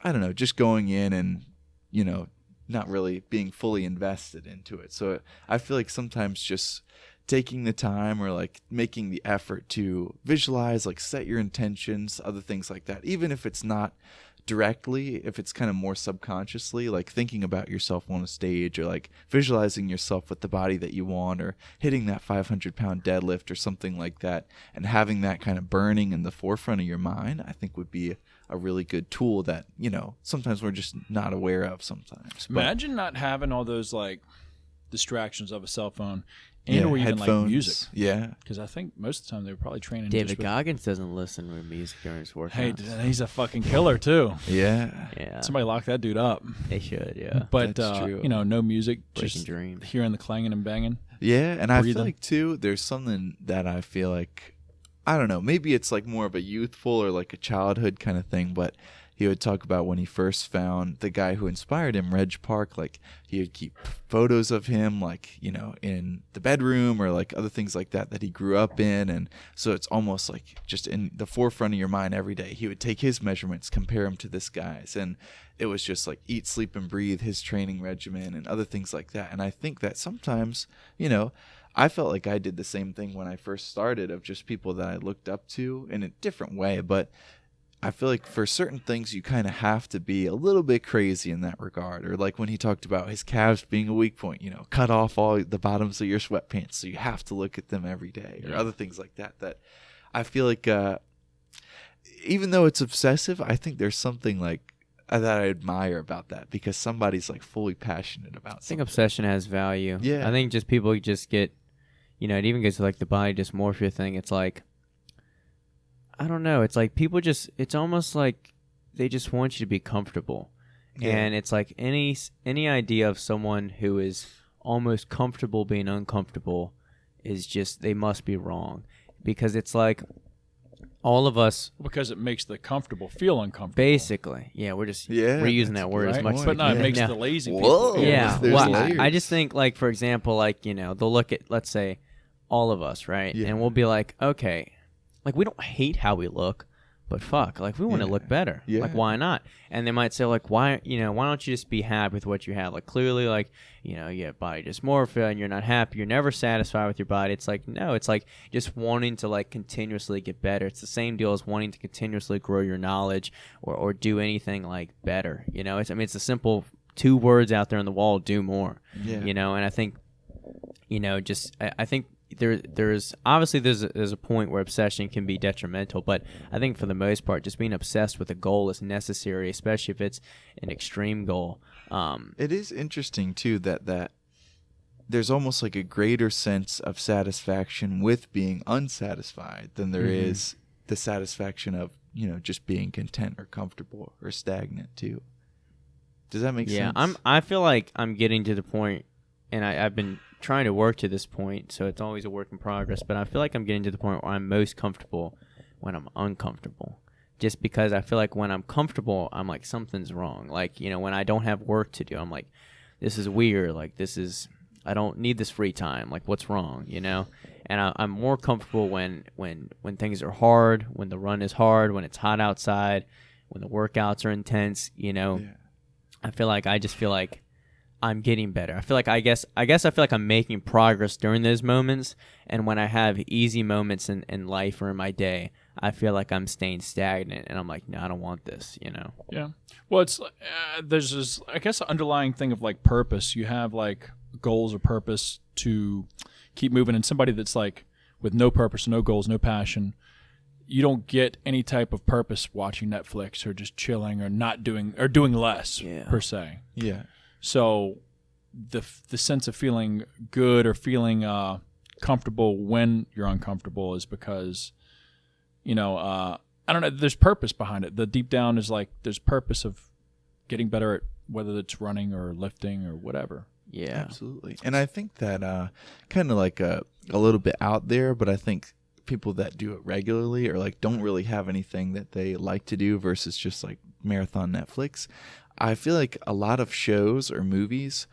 don't know, just going in and, you know, not really being fully invested into it. So I feel like sometimes just taking the time or like making the effort to visualize, like set your intentions, other things like that, even if it's not directly, if it's kind of more subconsciously, like thinking about yourself on a stage or like visualizing yourself with the body that you want or hitting that 500-pound deadlift or something like that, and having that kind of burning in the forefront of your mind, I think would be a really good tool that, you know, sometimes we're just not aware of sometimes. Imagine not having all those like distractions of a cell phone and or even headphones, like music. Yeah. Because I think most of the time they were probably training. David just with, Goggins doesn't listen to music during his workouts. hey, he's a fucking killer too. Yeah. Yeah, Somebody lock that dude up. they should. Yeah, But That's true. you know, no music, breaking just dreams. hearing the clanging and banging. Yeah, and I Breathing. feel like too, there's something that I feel like, I don't know, maybe it's like more of a youthful or like a childhood kind of thing, but he would talk about when he first found the guy who inspired him, Reg Park, like he would keep photos of him, like, you know, in the bedroom or like other things like that he grew up in. And so it's almost like just in the forefront of your mind every day. He would take his measurements, compare them to this guy's. And it was just like eat, sleep, and breathe, his training regimen and other things like that. And I think that sometimes, you know, I felt like I did the same thing when I first started, of just people that I looked up to in a different way. But I feel like for certain things, you kind of have to be a little bit crazy in that regard. Or like when he talked about his calves being a weak point, you know, cut off all the bottoms of your sweatpants so you have to look at them every day, or other things like that. That I feel like even though it's obsessive, I think there's something like that I admire about that, because somebody's like fully passionate about I think something. obsession has value. Yeah. I think just people just get, you know, it even gets to like the body dysmorphia thing. It's like, I don't know. It's like people just, it's almost like they just want you to be comfortable. Yeah. And it's like any idea of someone who is almost comfortable being uncomfortable is just, they must be wrong. Because it's like all of us, Because it makes the comfortable feel uncomfortable. basically, we're just, we're using that's that word Right? as much as But we no, it can. makes Yeah. the lazy Whoa. people. Yeah, There's well, layers. I just think, like, for example, like, you know, they'll look at, let's say, all of us, right? Yeah. And we'll be like, okay, like, we don't hate how we look, but fuck, like, we want to Yeah. look better. Yeah. Like, why not? And they might say, like, why don't you just be happy with what you have? Like, clearly, like, you know, you have body dysmorphia and you're not happy. You're never satisfied with your body. It's like, no, it's like just wanting to, like, continuously get better. It's the same deal as wanting to continuously grow your knowledge or do anything, like, better. You know, it's a simple 2 words out there on the wall: do more. Yeah. You know, and I think, you know, just I think there's obviously there's a point where obsession can be detrimental, but I think for the most part, just being obsessed with a goal is necessary, especially if it's an extreme goal. It is interesting too that there's almost like a greater sense of satisfaction with being unsatisfied than there Mhm. is the satisfaction of, you know, just being content or comfortable or stagnant too. Does that make sense? I feel like I'm getting to the point, and I've been trying to work to this point, so it's always a work in progress, but I feel like I'm getting to the point where I'm most comfortable when I'm uncomfortable. Just because I feel like when I'm comfortable, I'm like, something's wrong. Like, you know, when I don't have work to do, I'm like, this is weird. Like, I don't need this free time. Like, what's wrong, you know? And I'm more comfortable when things are hard, when the run is hard, when it's hot outside, when the workouts are intense, you know? Yeah. I just feel like I'm getting better. I guess I feel like I'm making progress during those moments, and when I have easy moments in life or in my day, I feel like I'm staying stagnant, and I'm like, no, I don't want this, you know? Yeah. Well, it's there's this, I guess, underlying thing of like purpose. You have like goals or purpose to keep moving, and somebody that's like with no purpose, no goals, no passion, you don't get any type of purpose watching Netflix or just chilling or not doing or doing less per se. Yeah. So the sense of feeling good or feeling comfortable when you're uncomfortable is because, you know, I don't know, there's purpose behind it. The deep down is like there's purpose of getting better at whether it's running or lifting or whatever. Yeah. Absolutely. And I think that kind of like a little bit out there, but I think people that do it regularly or like don't really have anything that they like to do versus just like marathon Netflix. I feel like a lot of shows or movies,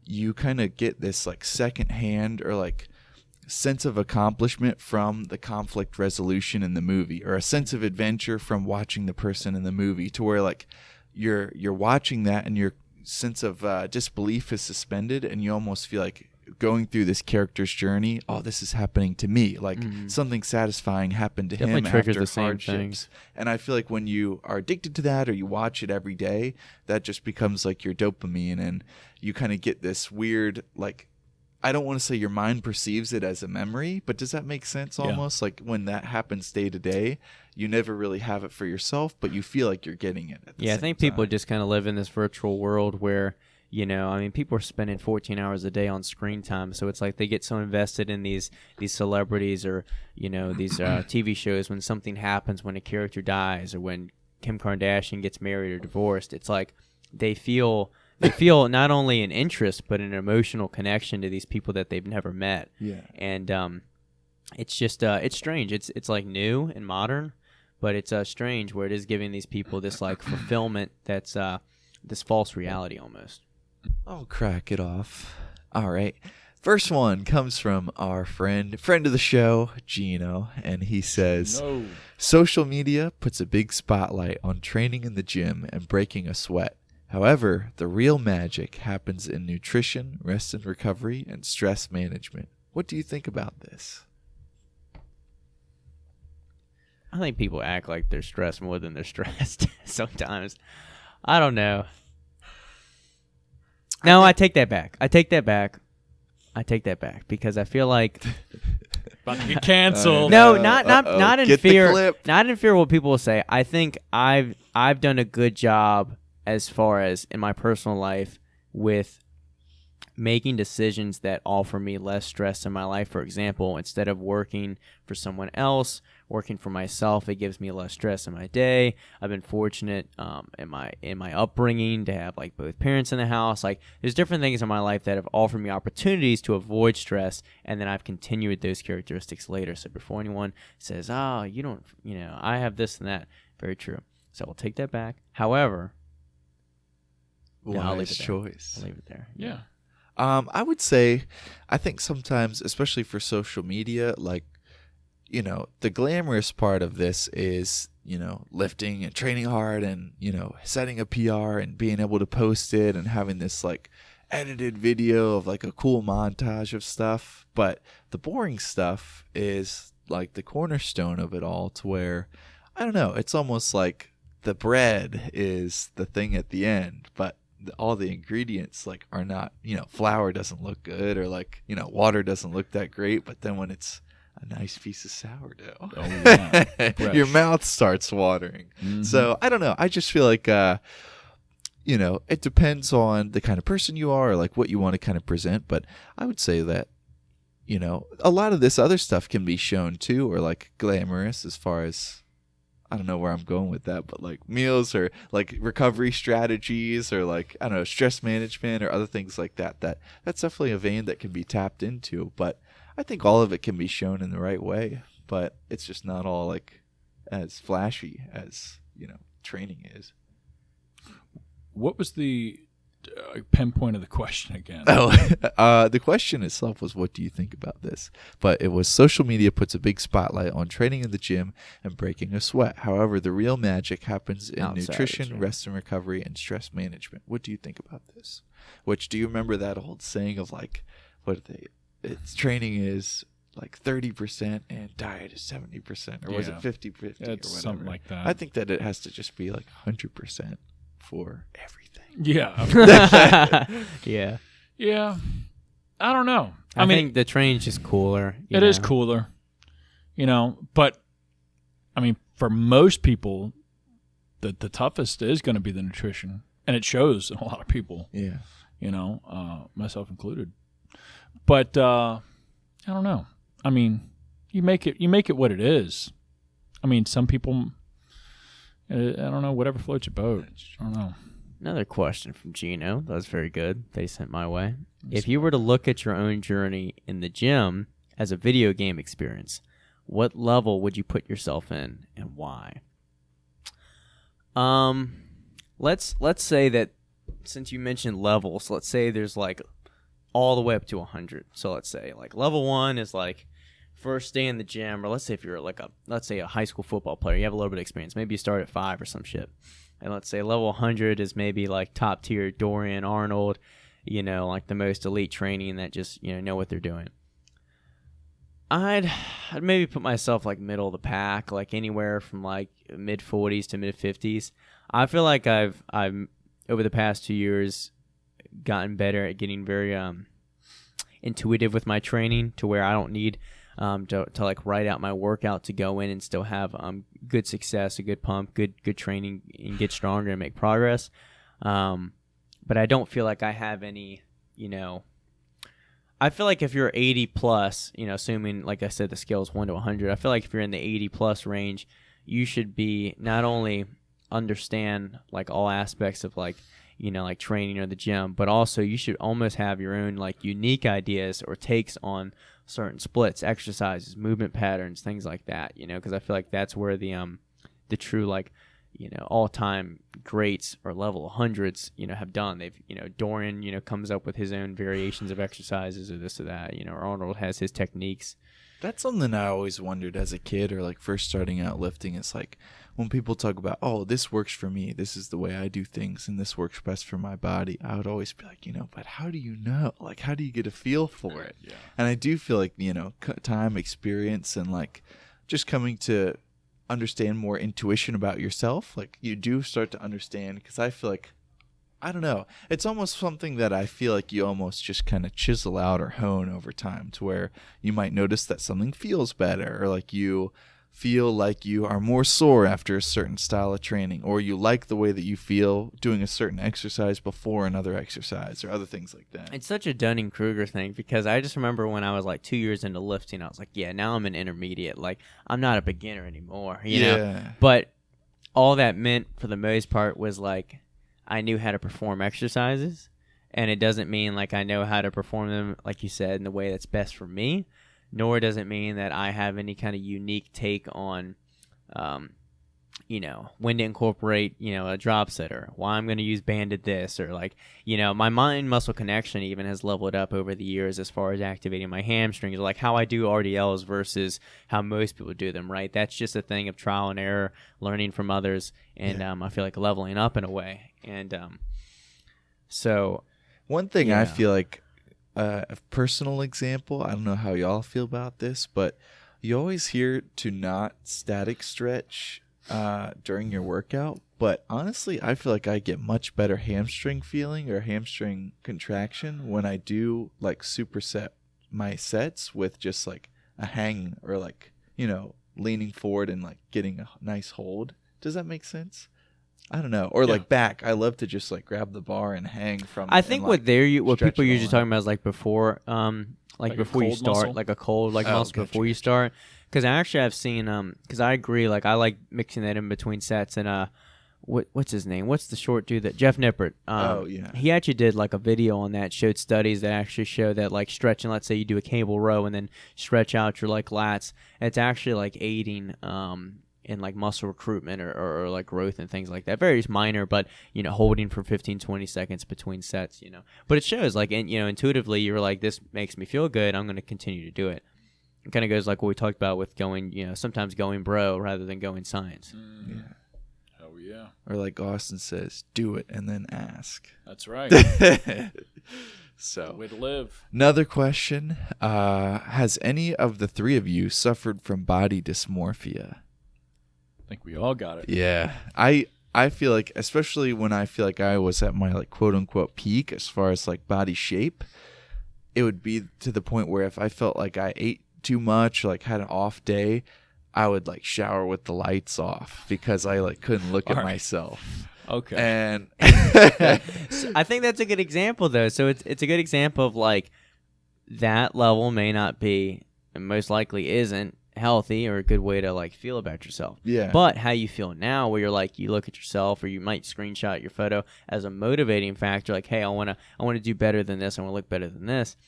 you kind of get this like secondhand or like sense of accomplishment from the conflict resolution in the movie, or a sense of adventure from watching the person in the movie, to where like you're watching that and your sense of disbelief is suspended, and you almost feel like going through this character's journey. Oh, this is happening to me. Like something satisfying happened to Definitely him triggers after the same hardships. things. And I feel like when you are addicted to that, or you watch it every day, that just becomes like your dopamine, and you kind of get this weird, like, I don't want to say your mind perceives it as a memory, but does that make sense almost? Like when that happens day to day, you never really have it for yourself, but you feel like you're getting it at the Yeah, I same think people time. just kind of live in this virtual world where, you know, I mean, people are spending 14 hours a day on screen time, so it's like they get so invested in these celebrities, or, you know, these TV shows. When something happens, when a character dies, or when Kim Kardashian gets married or divorced, it's like they feel not only an interest but an emotional connection to these people that they've never met. Yeah. And it's just it's strange. It's like new and modern, but it's strange where it is giving these people this like fulfillment that's this false reality almost. I'll crack it off. All right. First one comes from our friend of the show, Gino, and he says, No. social media puts a big spotlight on training in the gym and breaking a sweat. However, the real magic happens in nutrition, rest and recovery, and stress management. What do you think about this? I think people act like they're stressed more than they're stressed sometimes. I don't know. No, I take that back. I take that back because I feel like About to get canceled. no, not in Get the fear. clip. Not in fear of what people will say. I think I've done a good job as far as in my personal life with making decisions that offer me less stress in my life. For example, instead of working for someone else, working for myself, it gives me less stress in my day. I've been fortunate in my upbringing to have like both parents in the house. Like there's different things in my life that have offered me opportunities to avoid stress, and then I've continued those characteristics later. So before anyone says, "Oh, you don't," you know, I have this and that. Very true. So we'll take that back. However, no, I'll leave Wise it there. choice. I'll leave it there. Yeah. I would say, I think sometimes, especially for social media, like, you know, the glamorous part of this is, you know, lifting and training hard and, you know, setting a PR and being able to post it and having this like edited video of like a cool montage of stuff. But the boring stuff is like the cornerstone of it all, to where, I don't know, it's almost like the bread is the thing at the end, but all the ingredients like are not, you know, flour doesn't look good, or like, you know, water doesn't look that great, but then when it's a nice piece of sourdough, Oh, yeah. your Fresh. mouth starts watering. Mhm. So I don't know, I just feel like you know, it depends on the kind of person you are, or like what you want to kind of present. But I would say that, you know, a lot of this other stuff can be shown too, or like glamorous, as far as, I don't know where I'm going with that, but like meals, or like recovery strategies, or like, I don't know, stress management, or other things like that. That's definitely a vein that can be tapped into. But I think all of it can be shown in the right way. But it's just not all like as flashy as, you know, training is. What was the pinpoint of the question again? Oh, the question itself was, what do you think about this? But it was, social media puts a big spotlight on training in the gym and breaking a sweat. However, the real magic happens in Outside of nutrition, gym. rest and recovery, and stress management. What do you think about this? Which, do you remember that old saying of like, what are they? It's training is like 30% and diet is 70%, or was it Yeah. 50-50 or It's whatever? something like that. I think that it has to just be like 100% for everything. Yeah. Yeah. Yeah. I don't know. I think the train's just cooler. It is cooler, you know, but I mean, for most people, the toughest is going to be the nutrition, and it shows in a lot of people, Yeah. you know, myself included. But I don't know. I mean, you make it what it is. I mean, some people, I don't know, whatever floats your boat. I don't know. Another question from Gino. That was very good. They sent my way. If you were to look at your own journey in the gym as a video game experience, what level would you put yourself in, and why? Let's say that, since you mentioned levels, let's say there's like all the way up to 100. So let's say like level 1 is like first day in the gym, or let's say if you're like a high school football player, you have a little bit of experience. Maybe you start at 5 or some shit. And let's say level 100 is maybe like top tier Dorian, Arnold, like the most elite training that just, know what they're doing. I'd maybe put myself like middle of the pack, like anywhere from like mid 40s to mid 50s. I feel like I've over the past 2 years gotten better at getting very intuitive with my training, to where I don't need to like write out my workout to go in and still have good success, a good pump, good training, and get stronger and make progress. But I don't feel like I have any, I feel like if you're 80 plus, assuming, like I said, the scale is 1 to 100, I feel like if you're in the 80 plus range, you should be not only understand like all aspects of like, like training or the gym, but also you should almost have your own like unique ideas or takes on certain splits, exercises, movement patterns, things like that, because I feel like that's where the true like, all-time greats or level hundreds, have done. They've, Dorian, comes up with his own variations of exercises or this or that, or Arnold has his techniques. That's something I always wondered as a kid or like first starting out lifting. It's like when people talk about, oh, this works for me, this is the way I do things, and this works best for my body, I would always be like, but how do you know? Like, how do you get a feel for it? Yeah. And I do feel like, time, experience, and like just coming to understand more intuition about yourself, like you do start to understand, because I feel like, I don't know, it's almost something that I feel like you almost just kind of chisel out or hone over time, to where you might notice that something feels better, or like you feel like you are more sore after a certain style of training, or you like the way that you feel doing a certain exercise before another exercise, or other things like that. It's such a Dunning-Kruger thing, because I just remember when I was like 2 years into lifting, I was like, yeah, now I'm an intermediate. Like, I'm not a beginner anymore, you know? But all that meant for the most part was like I knew how to perform exercises, and it doesn't mean like I know how to perform them, like you said, in the way that's best for me, nor does it mean that I have any kind of unique take on, when to incorporate, a drop set, or why I'm going to use banded this, or like, my mind-muscle connection even has leveled up over the years as far as activating my hamstrings, like how I do RDLs versus how most people do them, right? That's just a thing of trial and error, learning from others, and I feel like leveling up in a way. And so one thing I feel like, a personal example, I don't know how y'all feel about this, but you always hear to not static stretch during your workout, but honestly I feel like I get much better hamstring feeling or hamstring contraction when I do like superset my sets with just like a hang, or like leaning forward and like getting a nice hold. Does that make sense? I don't know. Or like back, I love to just like grab the bar and hang from I think what people are usually talking about is like before Like before you start, muscle? like a cold muscle before you start. Because actually I've seen because I agree, like I like mixing that in between sets. And what's his name? What's the short dude that Jeff Nippert? He actually did like a video on that, showed studies that actually show that like stretching, let's say you do a cable row and then stretch out your like lats, it's actually like aiding in like muscle recruitment or like growth and things like that. Very minor, but holding for 15-20 seconds between sets, but it shows like, intuitively you're like, this makes me feel good, I'm going to continue to do it. It kind of goes like what we talked about with going, sometimes going bro rather than going science. Yeah. Oh yeah. Or like Austin says, do it and then ask. That's right. So, way to live. Another question, has any of the three of you suffered from body dysmorphia? I think we all got it. Yeah. I feel like, especially when I feel like I was at my like quote unquote peak as far as like body shape, it would be to the point where if I felt like I ate too much, or like had an off day, I would like shower with the lights off because I like couldn't look at myself. Okay. And So I think that's a good example though. So it's a good example of like that level may not be, and most likely isn't, healthy or a good way to like feel about yourself. Yeah. But how you feel now, where you're like, you look at yourself, or you might screenshot your photo as a motivating factor, like, hey, I want to do better than this, I want to look better than this.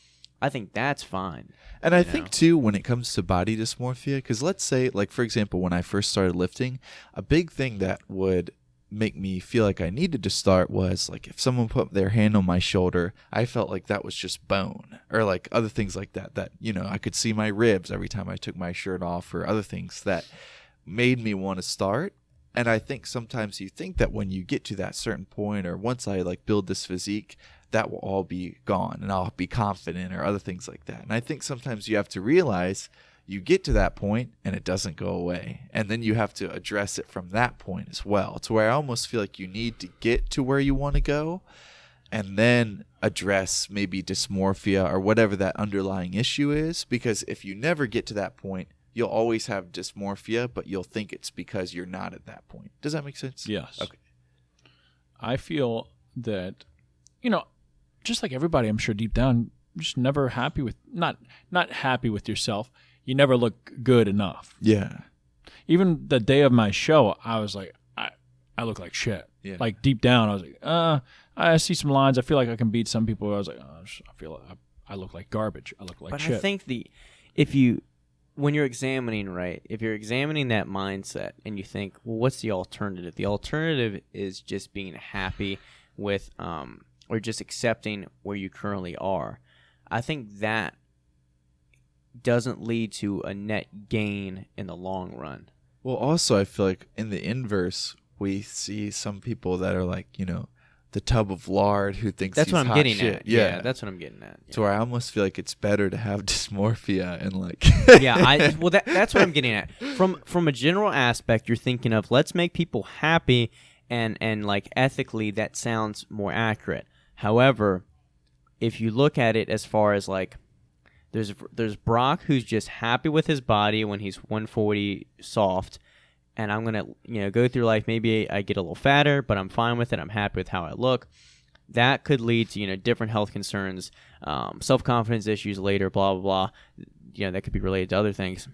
I think that's fine. And I think too, when it comes to body dysmorphia, because let's say, like for example, when I first started lifting, a big thing that would make me feel like I needed to start was like if someone put their hand on my shoulder, I felt like that was just bone, or like other things like that, you know, I could see my ribs every time I took my shirt off, or other things that made me want to start. And I think sometimes you think that when you get to that certain point, or once I like build this physique, that will all be gone and I'll be confident, or other things like that. And I think sometimes you have to realize you get to that point and it doesn't go away. And then you have to address it from that point as well, to where I almost feel like you need to get to where you want to go and then address maybe dysmorphia or whatever that underlying issue is. Because if you never get to that point, you'll always have dysmorphia, but you'll think it's because you're not at that point. Does that make sense? Yes. Okay. I feel that, you know, just like everybody, I'm sure deep down, you're just never happy with, not happy with yourself. You never look good enough. Yeah. Even the day of my show, I was like, I look like shit. Yeah. Like deep down, I was like, I see some lines. I feel like I can beat some people. I was like, I feel like I look like garbage. I look like shit. But I think when you're examining, right, if you're examining that mindset and you think, well, what's the alternative? The alternative is just being happy with, or just accepting where you currently are. I think that doesn't lead to a net gain in the long run. Well, also, I feel like in the inverse, we see some people that are like, you know, the tub of lard who thinks that's he's what I'm hot getting shit. at. Yeah, that's what I'm getting at. Yeah. So I almost feel like it's better to have dysmorphia and like. Yeah, that's what I'm getting at. From a general aspect, you're thinking of let's make people happy, and like ethically, that sounds more accurate. However, if you look at it as far as like, there's Brock who's just happy with his body when he's 140 soft, and I'm gonna go through life. Maybe I get a little fatter, but I'm fine with it. I'm happy with how I look. That could lead to different health concerns, self-confidence issues later, blah blah blah. That could be related to other things.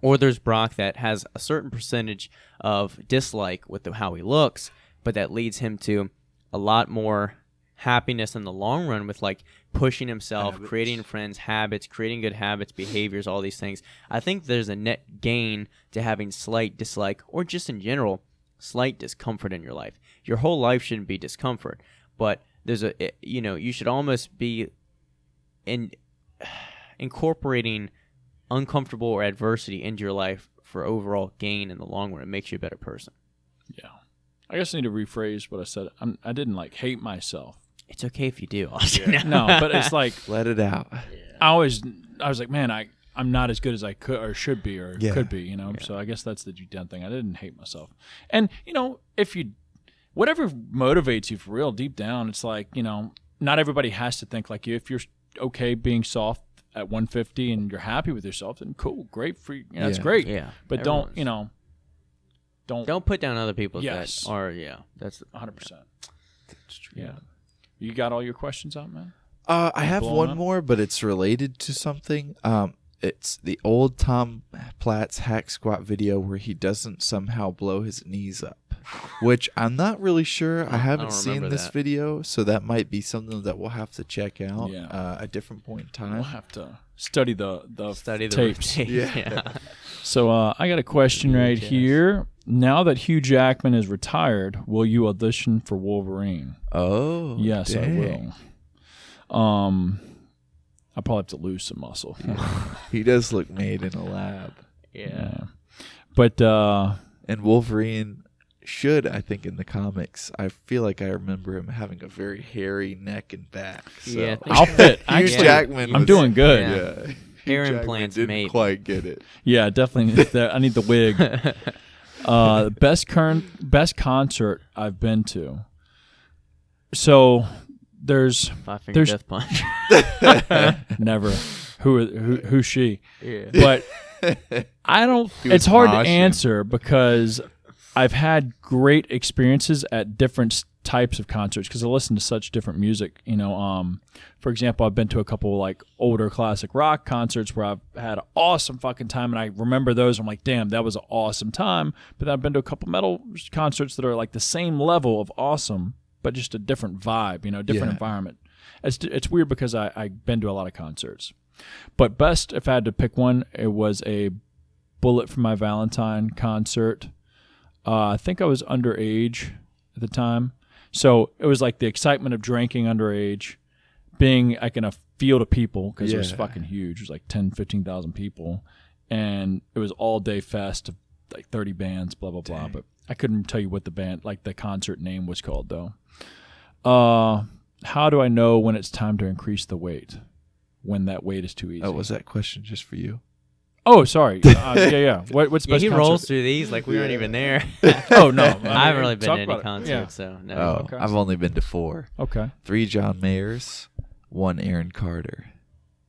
Or there's Brock that has a certain percentage of dislike with how he looks, but that leads him to a lot more happiness in the long run with like pushing himself, creating friends, habits, creating good habits, behaviors, all these things. I think there's a net gain to having slight dislike, or just in general, slight discomfort in your life. Your whole life shouldn't be discomfort, but there's you should almost be incorporating uncomfortable or adversity into your life for overall gain in the long run. It makes you a better person. Yeah. I guess I need to rephrase what I said. I didn't like hate myself. It's okay if you do, Austin. Yeah. No, but it's like Let it out. Yeah. I was like, man, I'm not as good as I could or should be or could be, Yeah. So I guess that's the deep down thing. I didn't hate myself. And, if whatever motivates you for real deep down, it's like, not everybody has to think like you. If you're okay being soft at 150 and you're happy with yourself, then cool, great for you. That's great. Yeah. But Everyone's- don't put down other people Yes. that are, that's 100%. That's true. Yeah. You got all your questions out, man? I have blowing one up? more, but it's related to something. It's the old Tom Platz hack squat video where he doesn't somehow blow his knees up, which I'm not really sure. I haven't don't seen remember this that. video, so that might be something that we'll have to check out Yeah. at a different point in time. We'll have to study the tapes. Yeah. So I got a question right here. Now that Hugh Jackman is retired, will you audition for Wolverine? Oh, Yes, dang. I will. I'll probably have to lose some muscle. He does look made in a lab. Yeah. But And Wolverine should, I think, in the comics. I feel like I remember him having a very hairy neck and back. So. Yeah, I'll fit. Hugh Actually, Jackman. I'm was- doing good. Yeah. Yeah. Hair Hugh implants, Jackman didn't maybe. quite get it. Yeah, definitely. I need the wig. Best concert I've been to. So there's Five Finger There's- Death Punch. never who's she, Yeah. but I don't. He was It's hard to moshing. answer because I've had great experiences at different types of concerts because I listen to such different music. For example, I've been to a couple like older classic rock concerts where I've had an awesome fucking time, and I remember those. I'm like, damn, that was an awesome time. But then I've been to a couple metal concerts that are like the same level of awesome, but just a different vibe, different environment. It's weird because I've been to a lot of concerts. But best, if I had to pick one, it was a Bullet for My Valentine concert. I think I was underage at the time. So it was like the excitement of drinking underage, being like in a field of people, because it was fucking huge. It was like 10, 15,000 people. And it was all day fest of like 30 bands, blah, blah, blah. But I couldn't tell you what the band, like the concert name was called, though. How do I know when it's time to increase the weight? When that weight is too easy? Oh, was that question just for you? Oh, sorry. Yeah. What's Yeah, best he concert? rolls through these like we weren't even there. Oh, no. I haven't really been talk to any about it. concerts, Yeah. so no. Oh, okay. I've only been to 4. Okay. 3 John Mayers, 1 Aaron Carter.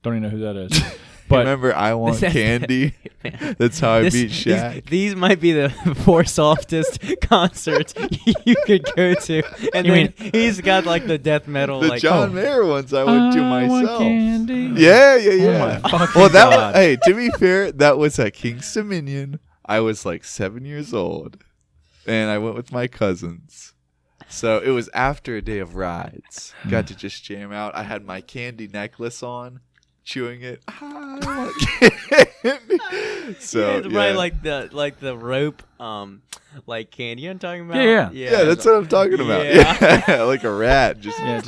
Don't even know who that is. But Remember, I Want Candy? That's how I beat Shaq. These might be the 4 softest concerts you could go to. And then he's got like the death metal. The like, John Mayer ones I went to I want myself. candy. Yeah. Oh my fucking Well, that God. was, hey, to be fair, that was at King's Dominion. I was like 7 years old, and I went with my cousins. So it was after a day of rides. Got to just jam out. I had my candy necklace on, chewing it. I want candy. So it's right like the rope like candy. You know what I'm talking about? Yeah. that's what I'm talking about. Yeah. Yeah, like a rat. Just. Yeah, I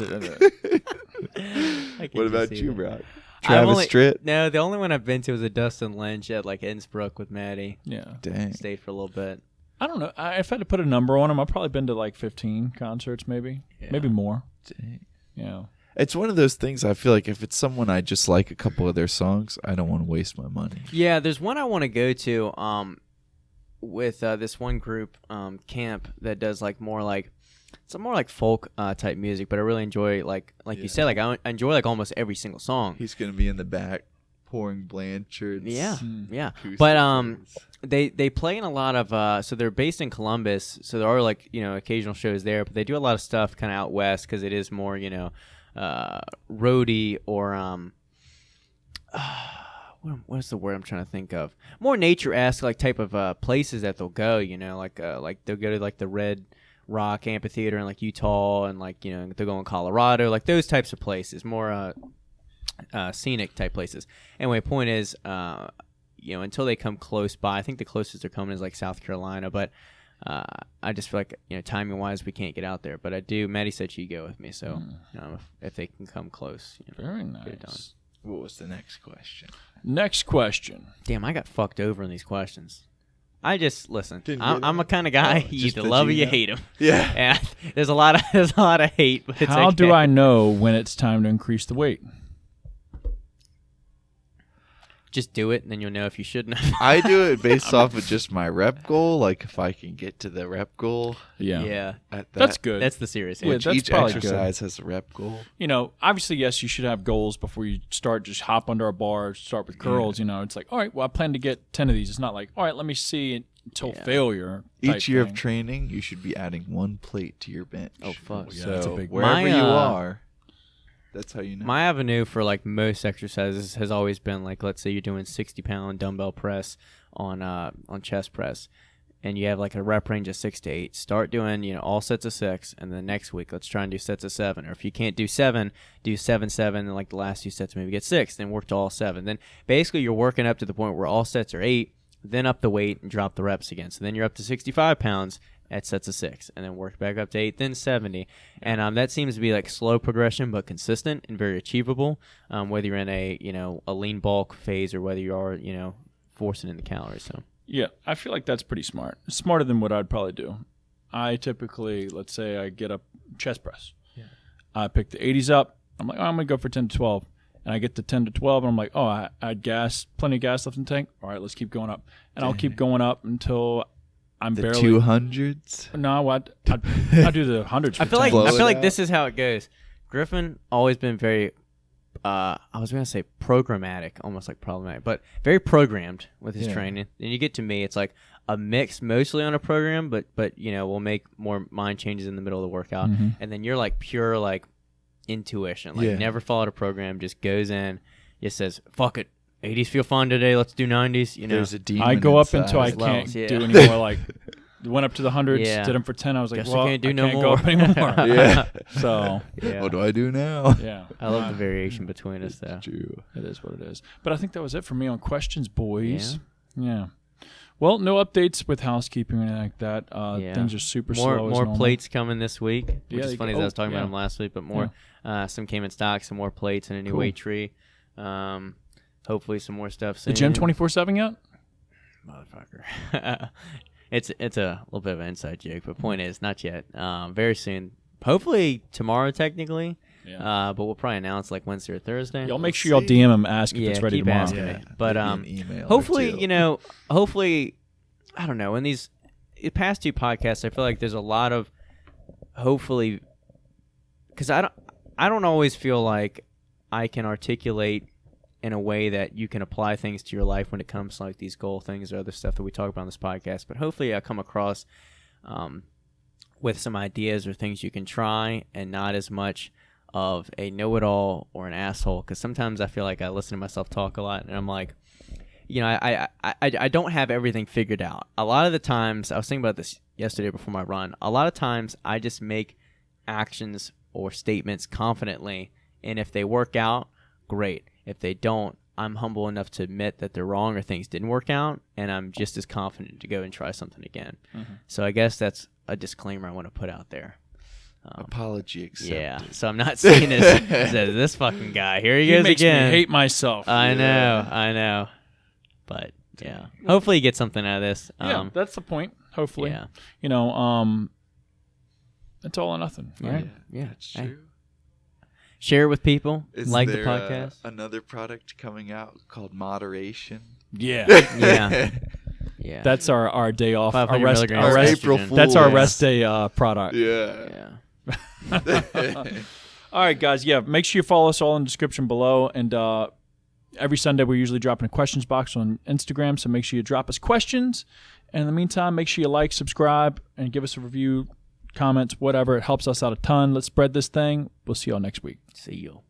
can What just about see you, that. Brock? I've Travis only- Tritt. No, the only one I've been to was a Dustin Lynch at like Innsbruck with Maddie. yeah. Dang. Stayed for a little bit. I don't know. If I had to put a number on them, I've probably been to like 15 concerts, maybe. Yeah. Maybe more. Dang. Yeah. It's one of those things. I feel like if it's someone I just like a couple of their songs, I don't want to waste my money. Yeah, there's one I want to go to with this one group camp that does like more like some more like folk type music, but I really enjoy like you said, like I enjoy like almost every single song. He's gonna be in the back pouring Blanchards. Yeah. Yeah. acoustic But things. they play in a lot of so they're based in Columbus, so there are like, you know, occasional shows there, but they do a lot of stuff kind of out west because it is more, you know, roady or what's the word I'm trying to think of? More nature-esque like type of places that they'll go, you know, like they'll go to like the Red Rock Amphitheater in like Utah, and like, you know, they'll go in Colorado, like those types of places, more scenic type places. Anyway, point is, you know, until they come close by, I think the closest they're coming is like South Carolina, but I just feel like, you know, timing wise, we can't get out there. But I do. Maddie said she'd go with me, so you know, if they can come close, you know, Very get it done. nice. What was the next question? Next question. Damn, I got fucked over in these questions. I just listen. Didn't I'm get a kind of guy Oh, you just either the love or you Gina? hate him. Yeah. And there's a lot of hate. But it's How do okay. I know when it's time to increase the weight? Just do it, and then you'll know if you shouldn't. I do it based off of just my rep goal. Like if I can get to the rep goal Yeah. Yeah, at that. That's good. that's the serious Yeah, answer. that's Each probably exercise has a rep goal. You know, obviously, yes, you should have goals before you start. Just hop under a bar, start with curls. You know, it's like, all right, well, I plan to get 10 of these. It's not like, all right, let me see it until Yeah. failure. type Each year thing. of training, you should be adding 1 plate to your bench. Oh, fuck. Yeah, So that's a big one. wherever My, you uh, are, that's how you know. My avenue for like most exercises has always been like, let's say you're doing 60-pound dumbbell press on chest press, and you have like a rep range of 6 to 8. Start doing, you know, all sets of 6, and then next week let's try and do sets of 7. Or if you can't do 7, do 7, 7, and like the last 2 sets maybe get 6. Then work to all 7. Then basically you're working up to the point where all sets are 8. Then up the weight and drop the reps again. So then you're up to 65 pounds at sets of 6, and then work back up to 8, then 70. And that seems to be like slow progression, but consistent and very achievable. Whether you're in a, you know, a lean bulk phase or whether you are, you know, forcing in the calories. So Yeah, I feel like that's pretty smart. Smarter than what I'd probably do. I typically, let's say I get up chest press. Yeah. I pick the 80s up. I'm like, oh, I'm going to go for 10 to 12. And I get to 10 to 12, and I'm like, oh, I had plenty of gas left in the tank. All right, let's keep going up. And I'll keep going up until I'm the barely. 200s. No, I do the hundreds. I for feel like 10. Blow it out. this is how it goes. Griffin always been very I was gonna say programmatic, almost like problematic, but very programmed with his Yeah. training. And you get to me, it's like a mix, mostly on a program, but you know, we'll make more mind changes in the middle of the workout, and then you're like pure like intuition, like Yeah. never followed a program, just goes in, just says fuck it, 80s feel fine today, let's do 90s. You know, There's a demon I go up inside. until I There's can't levels, yeah. do anymore. Like, went up to the hundreds, Yeah. did them for 10. I was like, Guess I well, can't do I no can't more. go up anymore. Yeah. So, yeah. What do I do now? yeah. I love the variation between us though. True. It is what it is. But I think that was it for me on questions, boys. Yeah. Well, no updates with housekeeping or anything like that. Yeah. Things are super more slow. as more normal. plates coming this week, which Yeah, is funny. As I was talking about yeah. them last week, but more. Some came in stock, some more plates, and a new Cool. weight tree. Hopefully, some more stuff soon. The gym 24/7 yet? Motherfucker. It's a little bit of an inside joke, but point is, not yet. Very soon. Hopefully tomorrow, technically. Yeah. But we'll probably announce like Wednesday or Thursday. Y'all make sure y'all DM him, ask if it's ready keep tomorrow. asking me. Yeah, But maybe an email or hopefully, two. hopefully, I don't know. In these past 2 podcasts, I feel like there's a lot of hopefully, because I don't always feel like I can articulate in a way that you can apply things to your life when it comes to like these goal things or other stuff that we talk about on this podcast. But hopefully, I come across with some ideas or things you can try, and not as much of a know-it-all or an asshole, because sometimes I feel like I listen to myself talk a lot and I'm like, I don't have everything figured out. A lot of the times, I was thinking about this yesterday before my run, a lot of times I just make actions or statements confidently, and if they work out, great. If they don't, I'm humble enough to admit that they're wrong or things didn't work out, and I'm just as confident to go and try something again. Mm-hmm. So I guess that's a disclaimer I want to put out there. Apology accepted. Yeah, so I'm not saying this fucking guy. Here he goes makes again. me hate myself. I know. But yeah, hopefully you get something out of this. Yeah, that's the point. Hopefully, Yeah. It's all or nothing, right? Yeah. That's Hey, true. share it with people. Is like the there, podcast. another product coming out called Moderation? Yeah, Yeah. Yeah. that's our day off. Our 500 rest. milligrams Our of rest. April estrogen. Fool. That's our Yes. rest day product. Yeah. Yeah. All right, guys. Yeah, make sure you follow us all in the description below. And every Sunday, we're usually dropping a questions box on Instagram. So make sure you drop us questions. And in the meantime, make sure you like, subscribe, and give us a review, comments, whatever. It helps us out a ton. Let's spread this thing. We'll see y'all next week. See you.